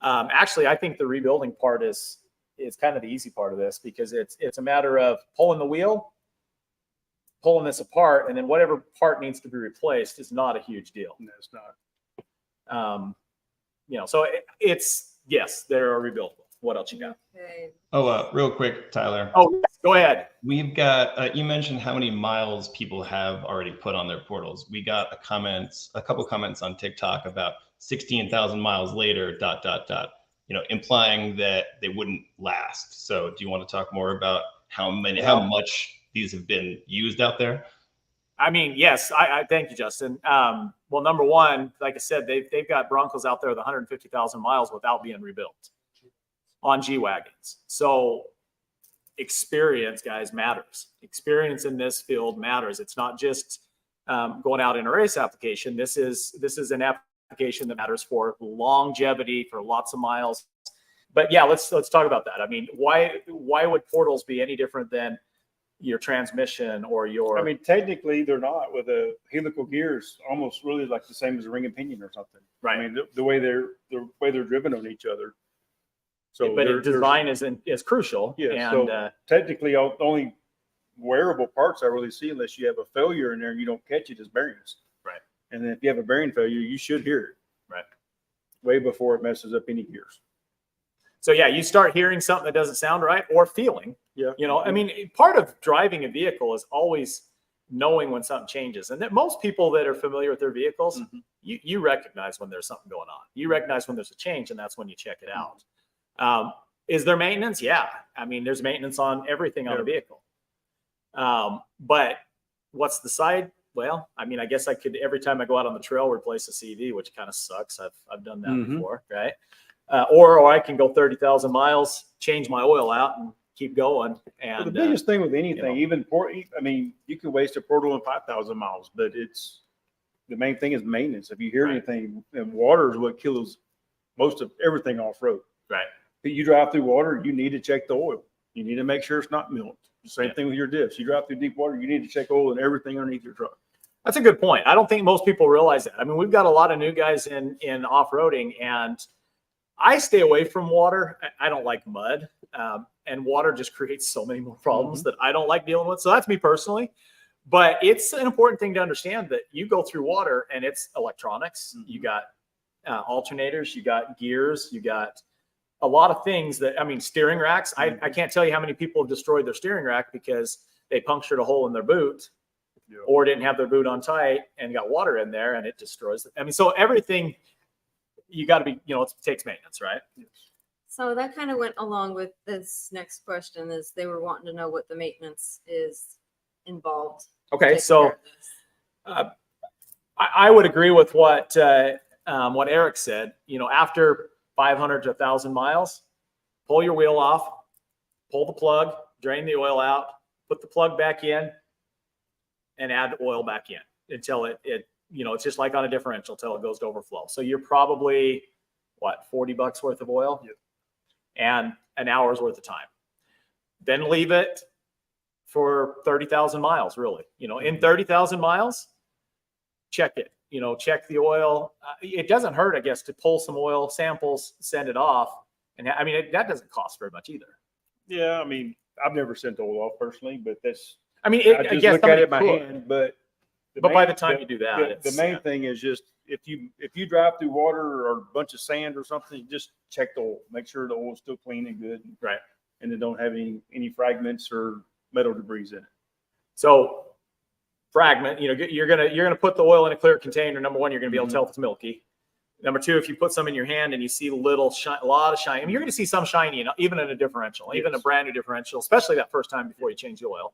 Actually, I think the rebuilding part is kind of the easy part of this, because it's a matter of pulling the wheel, pulling this apart, and then whatever part needs to be replaced is not a huge deal.
No, it's not.
So it's, yes, they're rebuildable. What else you got?
Okay.
Oh, real quick, Tyler.
Oh, yes, go ahead.
We've got, you mentioned how many miles people have already put on their portals. We got a couple comments on TikTok about 16,000 miles later, ... implying that they wouldn't last. So do you want to talk more about how much these have been used out there?
I mean, yes, I thank you, Justin. Well, number one, like I said, they've got Broncos out there with 150,000 miles without being rebuilt on G-Wagons. So experience, guys, matters. Experience in this field matters. It's not just going out in a race application. This is an application that matters for longevity, for lots of miles. But yeah, let's talk about that. I mean, why would portals be any different than your transmission or your?
I mean, technically they're not. With a helical gears, almost really like the same as a ring and pinion or something.
Right.
I mean, the way they're driven on each other. So,
but design is crucial.
Yeah.
And,
so technically, the only wearable parts I really see, unless you have a failure in there and you don't catch it, is bearings.
Right.
And then if you have a bearing failure, you should hear it.
Right.
Way before it messes up any gears.
So yeah, you start hearing something that doesn't sound right, or feeling.
Yeah.
I mean, part of driving a vehicle is always knowing when something changes. And that most people that are familiar with their vehicles, you recognize when there's something going on. You recognize when there's a change, and that's when you check it out. Is there maintenance? Yeah. I mean, there's maintenance on everything on a vehicle. But what's the side? Well, I mean, I guess I could, every time I go out on the trail, replace a CV, which kind of sucks. I've done that before, right? Or I can go 30,000 miles, change my oil out, and keep going. And
the biggest thing with anything, even I mean, you can waste a portal in 5,000 miles, but the main thing is maintenance. If you hear anything, and water is what kills most of everything off road.
Right.
If you drive through water, you need to check the oil. You need to make sure it's not milked. Same thing with your diffs. You drive through deep water, you need to check oil and everything underneath your truck.
That's a good point. I don't think most people realize that. I mean, we've got a lot of new guys in off-roading, and I stay away from water. I don't like mud, and water just creates so many more problems that I don't like dealing with. So that's me personally. But it's an important thing to understand that you go through water and it's electronics. You got alternators, you got gears, you got a lot of things that, I mean, steering racks. I can't tell you how many people have destroyed their steering rack because they punctured a hole in their boot or didn't have their boot on tight and got water in there and it destroys it. I mean, so everything you got to be, it takes maintenance, right?
So that kind of went along with this next question is they were wanting to know what the maintenance is involved.
Okay.
taking
So
care of this.
I would agree with what Eric said. After 500 to 1,000 miles, pull your wheel off, pull the plug, drain the oil out, put the plug back in, and add oil back in until it's just like on a differential till it goes to overflow. So you're probably $40 worth of oil and an hour's worth of time. Then leave it for 30,000 miles, really. In 30,000 miles, check it. Check the oil. It doesn't hurt, I guess, to pull some oil samples, send it off. And I mean, that doesn't cost very much either.
Yeah, I mean, I've never sent oil off personally, but that's,
I mean,
I
I
just
guess
look at it in my
could.
hand, but.
By the time you do that,
the main thing is just if you drive through water or a bunch of sand or something, just check the oil. Make sure the oil's still clean and good,
right?
And then don't have any fragments or metal debris in it.
So fragment, you're gonna put the oil in a clear container. Number one, you're gonna be able to tell if it's milky. Number two, if you put some in your hand and you see a lot of shine, I mean, you're gonna see some shiny, even in a differential, even a brand new differential, especially that first time before you change the oil.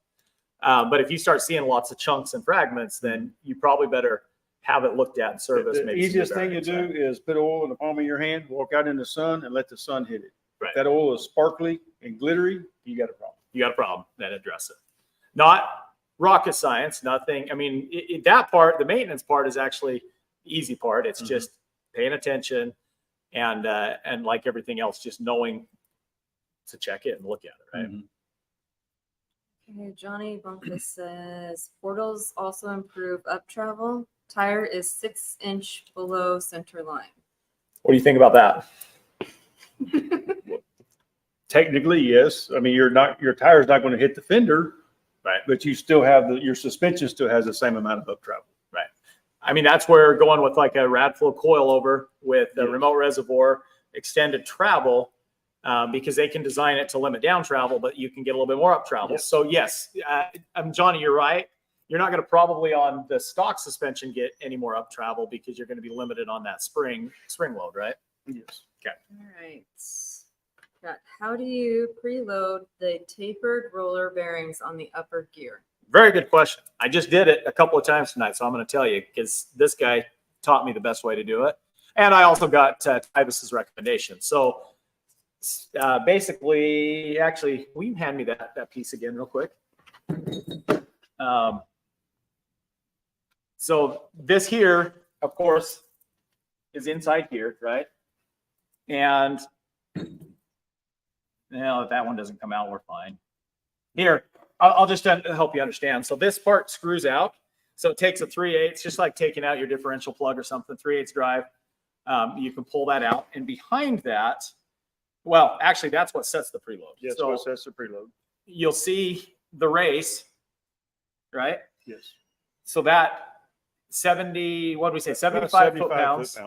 But if you start seeing lots of chunks and fragments, then you probably better have it looked at and serviced.
The easiest thing to do is put oil in the palm of your hand, walk out in the sun, and let the sun hit it.
Right.
If that oil is sparkly and glittery, you got a problem.
You got a problem. Then address it. Not rocket science. Nothing. I mean, that part, the maintenance part, is actually the easy part. It's just paying attention and like everything else, just knowing to check it and look at it. Right.
Okay, Johnny Bunkus says portals also improve up travel. Tire is 6-inch below center line.
What do you think about that?
Technically, yes. I mean, your tire's not going to hit the fender,
right?
But you still have your suspension still has the same amount of up travel,
right? I mean, that's where going with like a Radflow coilover with a remote reservoir, extended travel. Because they can design it to limit down travel, but you can get a little bit more up travel. Yes. So yes, Johnny, you're right. You're not going to probably on the stock suspension get any more up travel because you're going to be limited on that spring load, right?
Yes.
Okay.
All right. Got, how do you preload the tapered roller bearings on the upper gear?
Very good question. I just did it a couple of times tonight, so I'm going to tell you because this guy taught me the best way to do it, and I also got Tybus's recommendation. So. Basically, actually, will you hand me that piece again real quick? So this here, of course, is inside here, right? And if that one doesn't come out, we're fine. Here, I'll just help you understand. So this part screws out. So it takes a 3/8, just like taking out your differential plug or something, 3/8 drive. You can pull that out. And behind that, well, actually, that's what sets the preload.
Yes,
so
what sets the preload.
You'll see the race, right?
Yes.
So that 70, what do we say, 75 foot-pounds.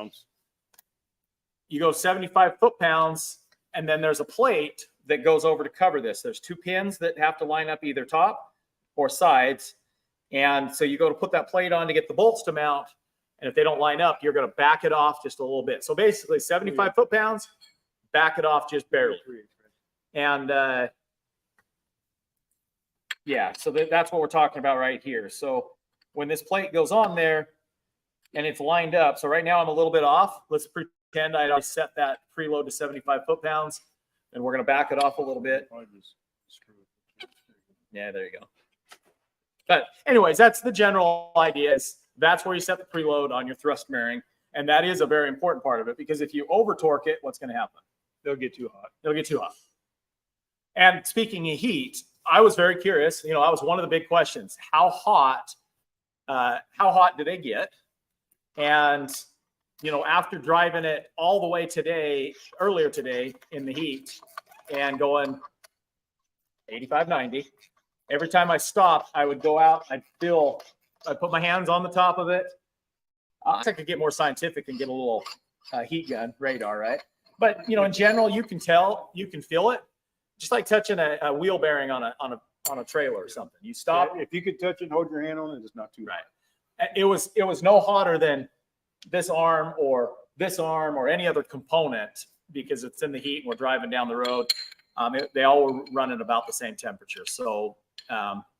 You go 75 foot-pounds, and then there's a plate that goes over to cover this. There's 2 pins that have to line up either top or sides. And so you go to put that plate on to get the bolts to mount. And if they don't line up, you're going to back it off just a little bit. So basically 75 foot-pounds, back it off just barely. And yeah, so that's what we're talking about right here. So when this plate goes on there and it's lined up, so right now I'm a little bit off. Let's pretend I'd already set that preload to 75 foot-pounds, and we're going to back it off a little bit. Yeah, there you go. But anyways, that's the general idea. That's where you set the preload on your thrust bearing. And that is a very important part of it, because if you over torque it, what's going to happen?
They'll get too hot.
It'll get too hot. And speaking of heat, I was very curious. You know, that was one of the big questions. How hot do they get? And, you know, after driving it all the way earlier today in the heat and going 85, 90, every time I stopped, I would go out, I'd put my hands on the top of it. I could get more scientific and get a little heat gun radar, right? But, you know, in general, you can feel it. Just like touching a wheel bearing on a trailer or something. You stop.
If you could touch it and hold your hand on it, it's not too
Right. It was no hotter than this arm or any other component because it's in the heat and we're driving down the road. They all were running about the same temperature. So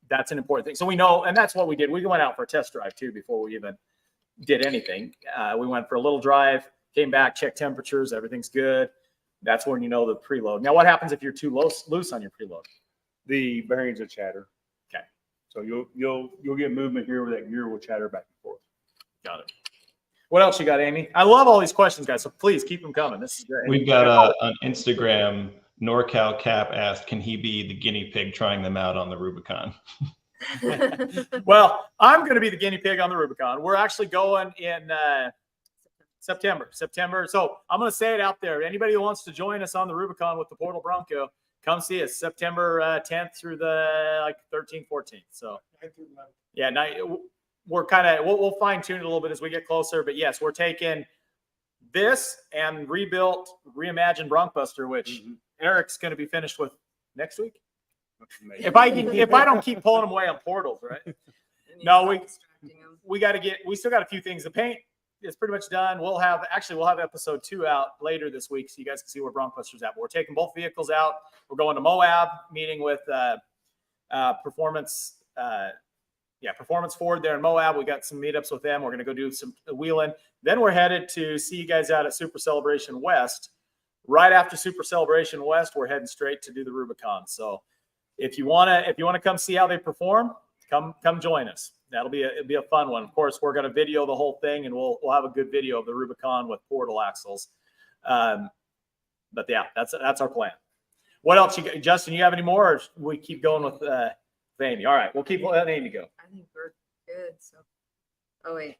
that's an important thing. So we know, and that's what we did. We went out for a test drive too before we even did anything. We went for a little drive, came back, checked temperatures, everything's good. That's when you know the preload. Now, what happens if you're too loose on your preload?
The bearings will chatter.
Okay.
So you'll get movement here where that gear will chatter back and forth.
Got it. What else you got, Amy? I love all these questions, guys. So please keep them coming. This is great.
We've got on Instagram, NorCal Cap asked, can he be the guinea pig trying them out on the Rubicon?
Well, I'm going to be the guinea pig on the Rubicon. We're actually going in September. So I'm going to say it out there. Anybody who wants to join us on the Rubicon with the Portal Bronco, come see us September 10th through the 13th, 14th. So yeah, we're we'll fine tune it a little bit as we get closer. But yes, we're taking this and reimagined BroncBuster, which Eric's going to be finished with next week. If I don't keep pulling them away on portals, right? No, we still got a few things. The paint is pretty much done. We'll have episode 2 out later this week, so you guys can see where BroncBuster's at. But we're taking both vehicles out. We're going to Moab, meeting with Performance Ford there in Moab. We got some meetups with them. We're going to go do some wheeling. Then we're headed to see you guys out at Super Celebration West. Right after Super Celebration West, we're heading straight to do the Rubicon. So if you want to come see how they perform, come join us. It'll be a fun one. Of course, we're going to video the whole thing, and we'll have a good video of the Rubicon with portal axles. But yeah, that's our plan. What else, Justin? You have any more, or we keep going with Amy? All right, we'll keep letting Amy go.
I think we're good. So, oh wait.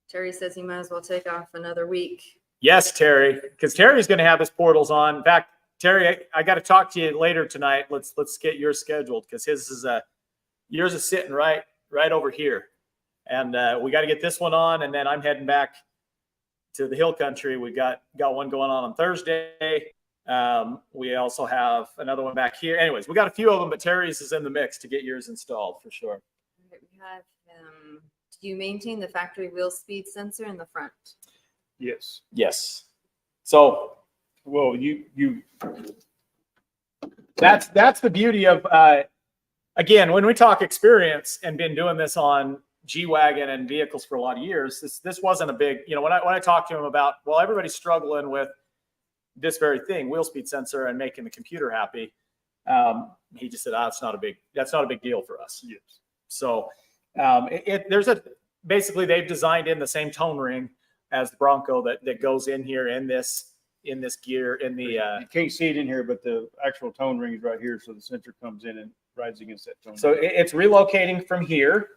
Terry says he might as well take off another week.
Yes, Terry, because Terry's going to have his portals on. In fact, Terry, I got to talk to you later tonight. Let's get yours scheduled because yours is sitting right over here, and we got to get this one on, and then I'm heading back to the hill country. We got one going on Thursday. We also have another one back here. Anyways, we got a few of them, but Terry's is in the mix to get yours installed for sure.
We have. Do you maintain the factory wheel speed sensor in the front?
Yes.
Yes. So,
well,
that's the beauty of again, when we talk experience and been doing this on G-Wagon and vehicles for a lot of years, this wasn't a big, when I talked to him about, well, everybody's struggling with this very thing, wheel speed sensor, and making the computer happy. He just said, that's not a big deal for us.
Yes.
So basically they've designed in the same tone ring as the Bronco that goes in here in this gear in the
you can't see it in here, but the actual tone ring is right here, so the sensor comes in and rides against that tone.
So it's relocating from here,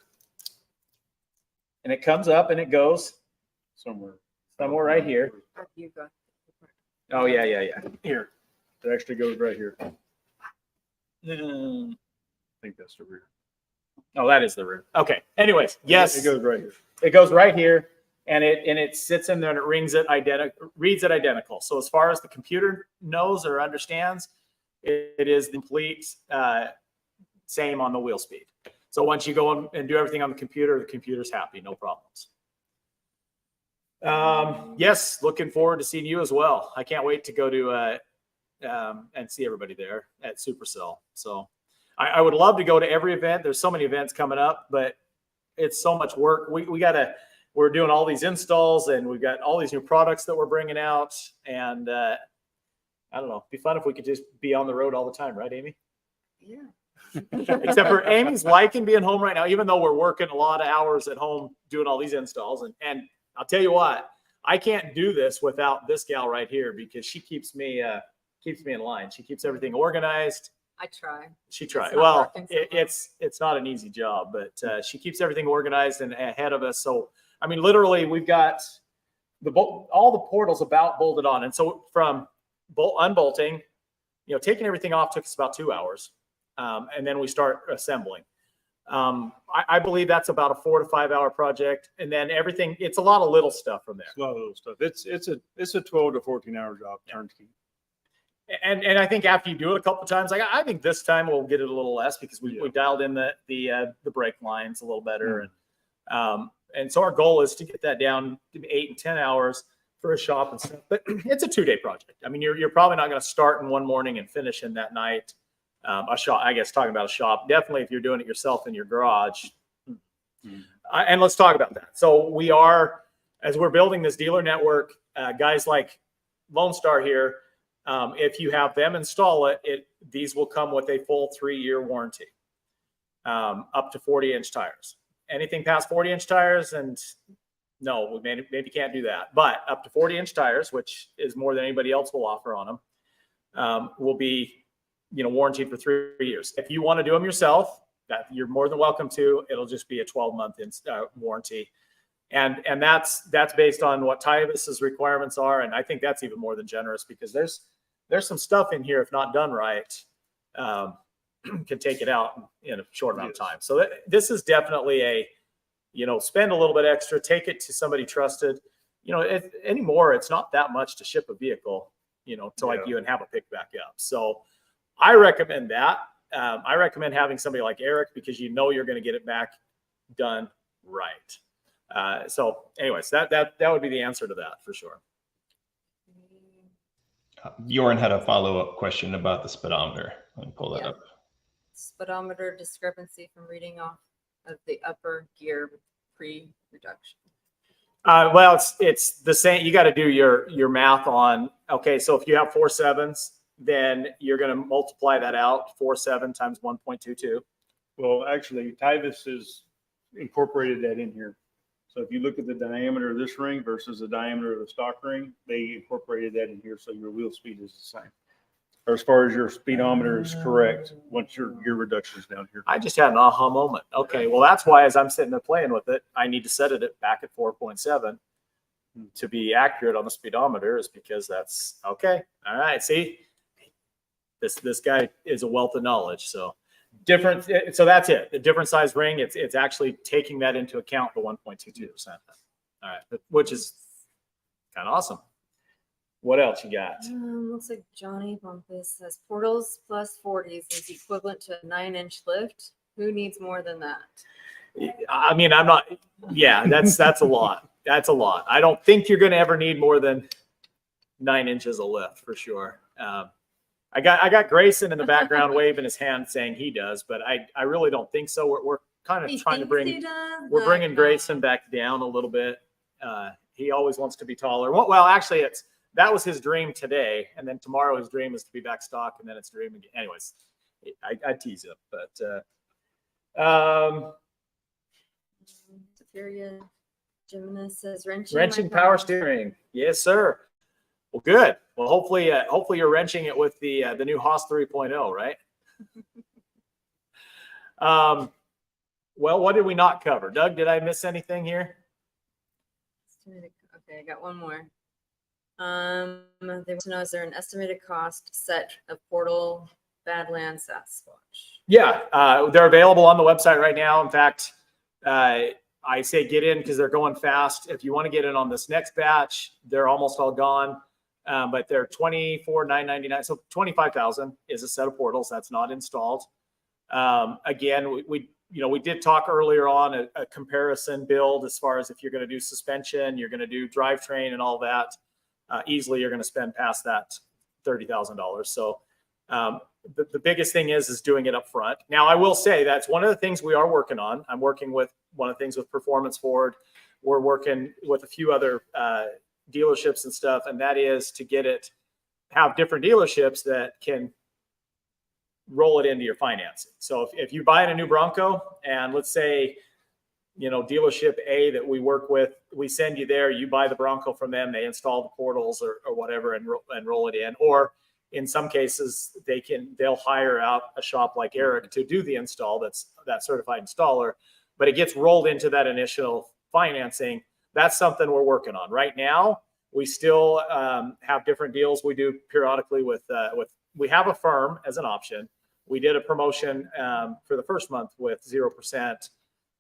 and it comes up and it goes
somewhere
right here.
You go.
Oh yeah. Here.
It actually goes right here. I
Mm.
think that's the rear.
Oh, that is the rear. Okay. Anyways, yes,
It goes right here.
It goes right here, and it sits in there and it reads it identical. So as far as the computer knows or understands, it is the complete same on the wheel speed. So once you go and do everything on the computer's happy, no problems. Yes, looking forward to seeing you as well. I can't wait to go to and see everybody there at Supercell. So I would love to go to every event. There's so many events coming up, but it's so much work. We're doing all these installs, and we've got all these new products that we're bringing out. And I don't know, it'd be fun if we could just be on the road all the time, right, Amy?
Yeah.
Except for Amy's liking being home right now, even though we're working a lot of hours at home doing all these installs. And I'll tell you what, I can't do this without this gal right here because she keeps me in line. She keeps everything organized.
I try.
She tries.
It's not
Well,
working so well.
it's not an easy job, but she keeps everything organized and ahead of us. So, I mean, literally, we've got all the portals about bolted on, and so from unbolting, taking everything off took us about 2 hours, and then we start assembling. I believe that's about a 4 to 5 hour project, and then everything. It's a lot of little stuff from there.
It's a lot of little stuff. It's a 12 to 14-hour job turnkey.
And I think after you do it a couple of times, like I think this time we'll get it a little less because we dialed in the brake lines a little better, and so our goal is to get that down to 8 and 10 hours for a shop and stuff. But it's a 2-day project. I mean, you're probably not going to start in one morning and finish in that night. A shop, I guess, talking about a shop, definitely if you're doing it yourself in your garage. And let's talk about that. So we are, as we're building this dealer network, guys like Lone Star here, if you have them install it, these will come with a full 3-year warranty, up to 40-inch tires. Anything past 40-inch tires, and no, we maybe can't do that. But up to 40-inch tires, which is more than anybody else will offer on them, will be warranted for 3 years. If you want to do them yourself, that you're more than welcome to. It'll just be a 12-month warranty. And that's based on what Tyvis's requirements are. And I think that's even more than generous because there's some stuff in here, if not done right, can take it out in a short amount of time. So this is definitely spend a little bit extra, take it to somebody trusted. Anymore, it's not that much to ship a vehicle, to like you and have a pick back up. So I recommend that. I recommend having somebody like Eric because you're going to get it back done right. So anyways, that would be the answer to that for sure.
Bjorn had a follow-up question about the speedometer. Let me pull that up.
Speedometer discrepancy from reading off of the upper gear pre-reduction.
Well, it's the same. You got to do your math on, okay, so if you have 4 7s, then you're going to multiply that out 4 7 times 1.22.
Well, actually, Tyvis has incorporated that in here. So if you look at the diameter of this ring versus the diameter of the stock ring, they incorporated that in here. So your wheel speed is the same. Or as far as your speedometer is correct, once your gear reduction is down here.
I just had an aha moment. Okay, well, that's why as I'm sitting there playing with it, I need to set it back at 4.7 to be accurate on the speedometer, is because that's okay. All right, see, this guy is a wealth of knowledge. So different. So that's it. The different size ring. It's actually taking that into account, the 1.22%. All right, which is kind of awesome. What else you got?
Looks like Johnny Bumpus says portals plus 40s is equivalent to a 9-inch lift. Who needs more than that?
I mean, I'm not. Yeah, that's a lot. That's a lot. I don't think you're going to ever need more than 9 inches of lift for sure. I got Grayson in the background waving his hand saying he does, but I really don't think so. We're kind of trying to bringing Grayson back down a little bit. He always wants to be taller. Well, actually, that was his dream today, and then tomorrow his dream is to be back stock, and then it's dream again. Anyways, I tease him, but
Superior Gymnast says
wrenching power steering. Yes, sir. Well, good. Well, hopefully you're wrenching it with the new Haas 3.0, right? Well, what did we not cover? Doug, did I miss anything here?
Okay, I got one more. They want to know, is there an estimated cost set of portal Badlands Sasquatch?
Yeah, they're available on the website right now. In fact, I say get in because they're going fast. If you want to get in on this next batch, they're almost all gone. But they're $24,999. So $25,000 is a set of portals that's not installed. Again, we did talk earlier on a comparison build as far as if you're going to do suspension, you're going to do drivetrain and all that. Easily you're going to spend past that $30,000. So the biggest thing is doing it up front. Now, I will say that's one of the things we are working on. I'm working with one of the things with Performance Ford. We're working with a few other dealerships and stuff, and that is to have different dealerships that can roll it into your financing. So if you're buying a new Bronco, and let's say dealership A that we work with, we send you there, you buy the Bronco from them, they install the portals or whatever and roll it in. Or in some cases, they'll hire out a shop like Eric to do the install. That's that certified installer, but it gets rolled into that initial financing. That's something we're working on right now. We still have different deals we do periodically with we have a firm as an option. We did a promotion for the first month with 0%,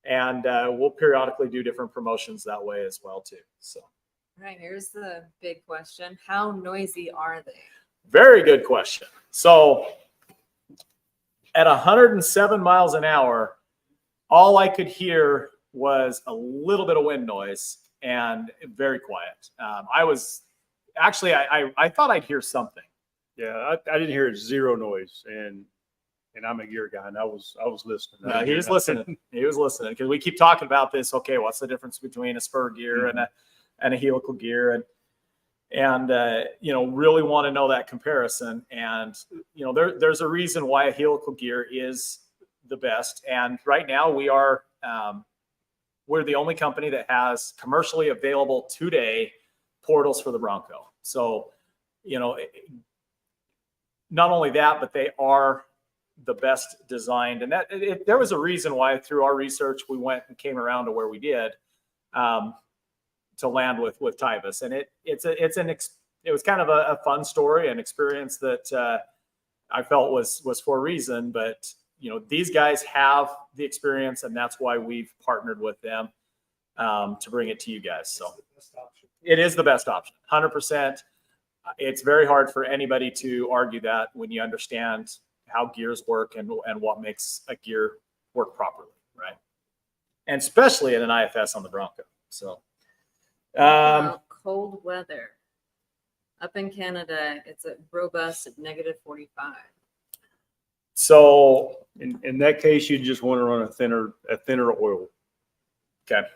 and we'll periodically do different promotions that way as well too. So,
All right, here's the big question: how noisy are they?
very good question. So, at 107 miles an hour, all I could hear was a little bit of wind noise and very quiet. I thought I'd hear something.
Yeah, I didn't hear zero noise, and I'm a gear guy, and I was listening.
No, he was listening. He was listening because we keep talking about this. Okay, what's the difference between a spur gear and a helical gear, and really want to know that comparison. And there's a reason why a helical gear is the best. And right now we're the only company that has commercially available today portals for the Bronco. So, not only that, but they are the best designed. And there was a reason why through our research, we went and came around to where we did to land with Tyvus. And it was kind of a fun story, an experience that I felt was for a reason, but these guys have the experience, and that's why we've partnered with them to bring it to you guys. So it is the best option, 100%. It's very hard for anybody to argue that when you understand how gears work and what makes a gear work properly, right? And especially in an IFS on the Bronco. So,
cold weather up in Canada, it's a robust at -45.
So
in that case, you just want to run a thinner oil.
Okay.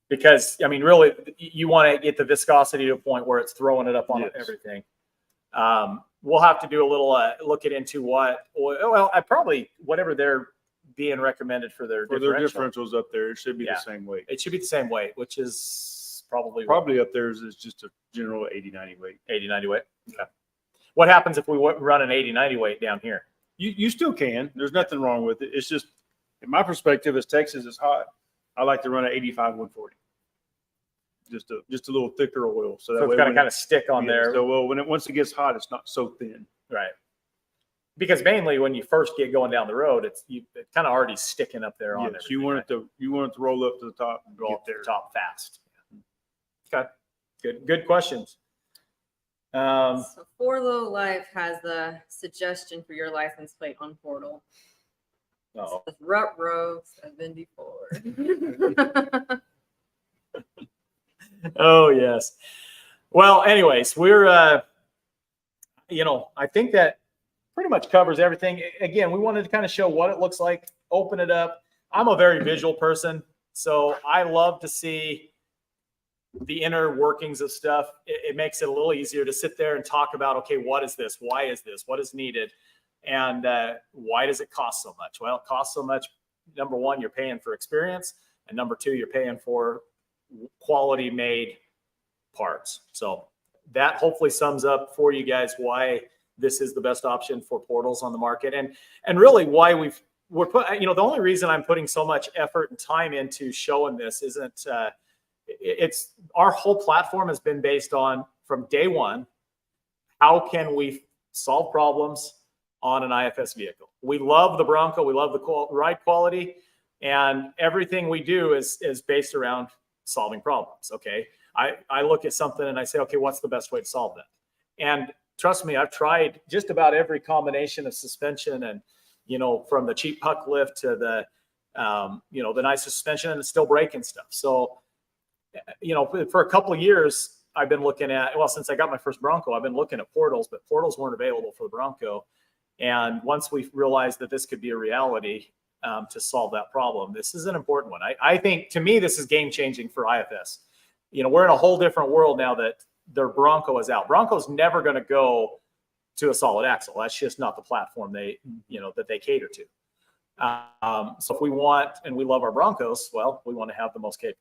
Because really, you want to get the viscosity to a point where it's throwing it up on everything. We'll have to do a little look into what oil. Well, whatever they're being recommended for their
differentials up there. It should be the same weight.
It should be the same weight, which is
probably up there is just a general 80-90 weight.
80-90 weight. Okay. What happens if we run an 80-90 weight down here?
You still can. There's nothing wrong with it. It's just, in my perspective, as Texas is hot, I like to run an 85-140. Just a little thicker oil, so that
it's
way
got to kind of stick on there.
So once it gets hot, it's not so thin.
Right. Because mainly when you first get going down the road, it's kind of already sticking up there on
You want it to roll up to the top and
go
get
up
there.
Top fast. Okay. Good questions.
So For Low Life has a suggestion for your license plate on portal.
Oh.
Rut roads have been before.
Oh yes. Well, anyways, we're I think that pretty much covers everything. Again, we wanted to kind of show what it looks like, open it up. I'm a very visual person, so I love to see the inner workings of stuff. It makes it a little easier to sit there and talk about, okay, what is this? Why is this? What is needed? And why does it cost so much? Well, it costs so much. Number one, you're paying for experience. And number two, you're paying for quality made parts. So that hopefully sums up for you guys why this is the best option for portals on the market. And really why we're put, the only reason I'm putting so much effort and time into showing this isn't, it's our whole platform has been based on, from day one, how can we solve problems on an IFS vehicle? We love the Bronco. We love the ride quality, and everything we do is based around solving problems. Okay. I look at something and I say, okay, what's the best way to solve that? And trust me, I've tried just about every combination of suspension and, from the cheap puck lift to the nice suspension, and it's still breaking stuff. So, for a couple of years, I've been looking at, since I got my first Bronco, I've been looking at portals, but portals weren't available for the Bronco. And once we realized that this could be a reality to solve that problem, this is an important one. I think, to me, this is game changing for IFS. We're in a whole different world now that their Bronco is out. Bronco's never going to go to a solid axle. That's just not the platform that they cater to. So if we want, and we love our Broncos, well, we want to have the most capable.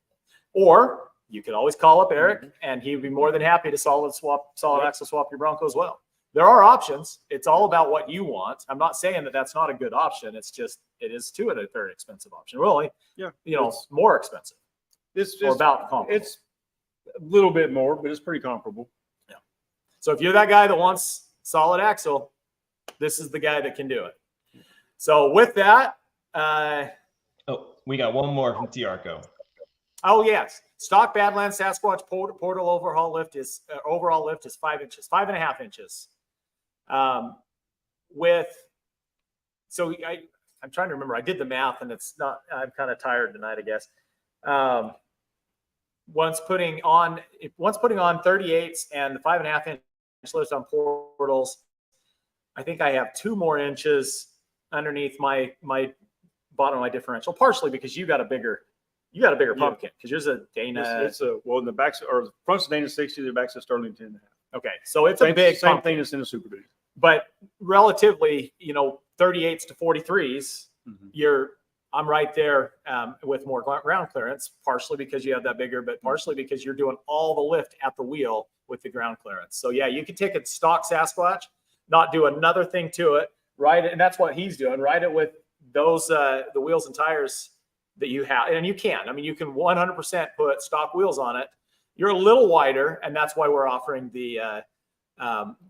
Or you could always call up Eric, and he'd be more than happy to solid axle swap your Bronco as well. There are options. It's all about what you want. I'm not saying that that's not a good option. It's just, it is too a very expensive option. Really, more expensive. Or about comparable.
It's a little bit more, but it's pretty comparable.
Yeah. So if you're that guy that wants solid axle, this is the guy that can do it. So with that,
we got one more from Tiarco.
Oh yes, stock Badlands Sasquatch portal overall lift is 5 inches, 5.5 inches. I'm trying to remember. I did the math, and it's not. I'm kind of tired tonight, I guess. Once putting on 38s and the 5.5 inch lifts on portals, I think I have 2 more inches underneath my bottom of my differential, partially because you got a bigger pumpkin, because yours a Dana.
In the backs or the front's a Dana 60, the back's a Sterling 10.5.
Okay, so it's a big
same
pumpkin.
thing as in a Super Duty.
But relatively, 38s to 43s, I'm right there with more ground clearance, partially because you have that bigger, but partially because you're doing all the lift at the wheel with the ground clearance. So yeah, you can take a stock Sasquatch, not do another thing to it, ride it, and that's what he's doing. Ride it with those the wheels and tires that you have, and you can. I mean, you can 100% put stock wheels on it. You're a little wider, and that's why we're offering the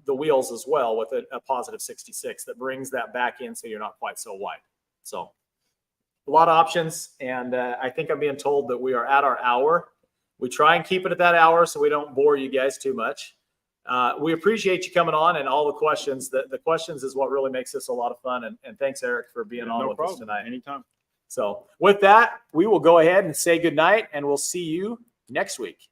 wheels as well with a positive 66 that brings that back in, so you're not quite so wide. So a lot of options, and I think I'm being told that we are at our hour. We try and keep it at that hour so we don't bore you guys too much. We appreciate you coming on and all the questions. The questions is what really makes this a lot of fun, and thanks, Eric, for being on with us tonight.
Anytime.
So with that, we will go ahead and say good night, and we'll see you next week.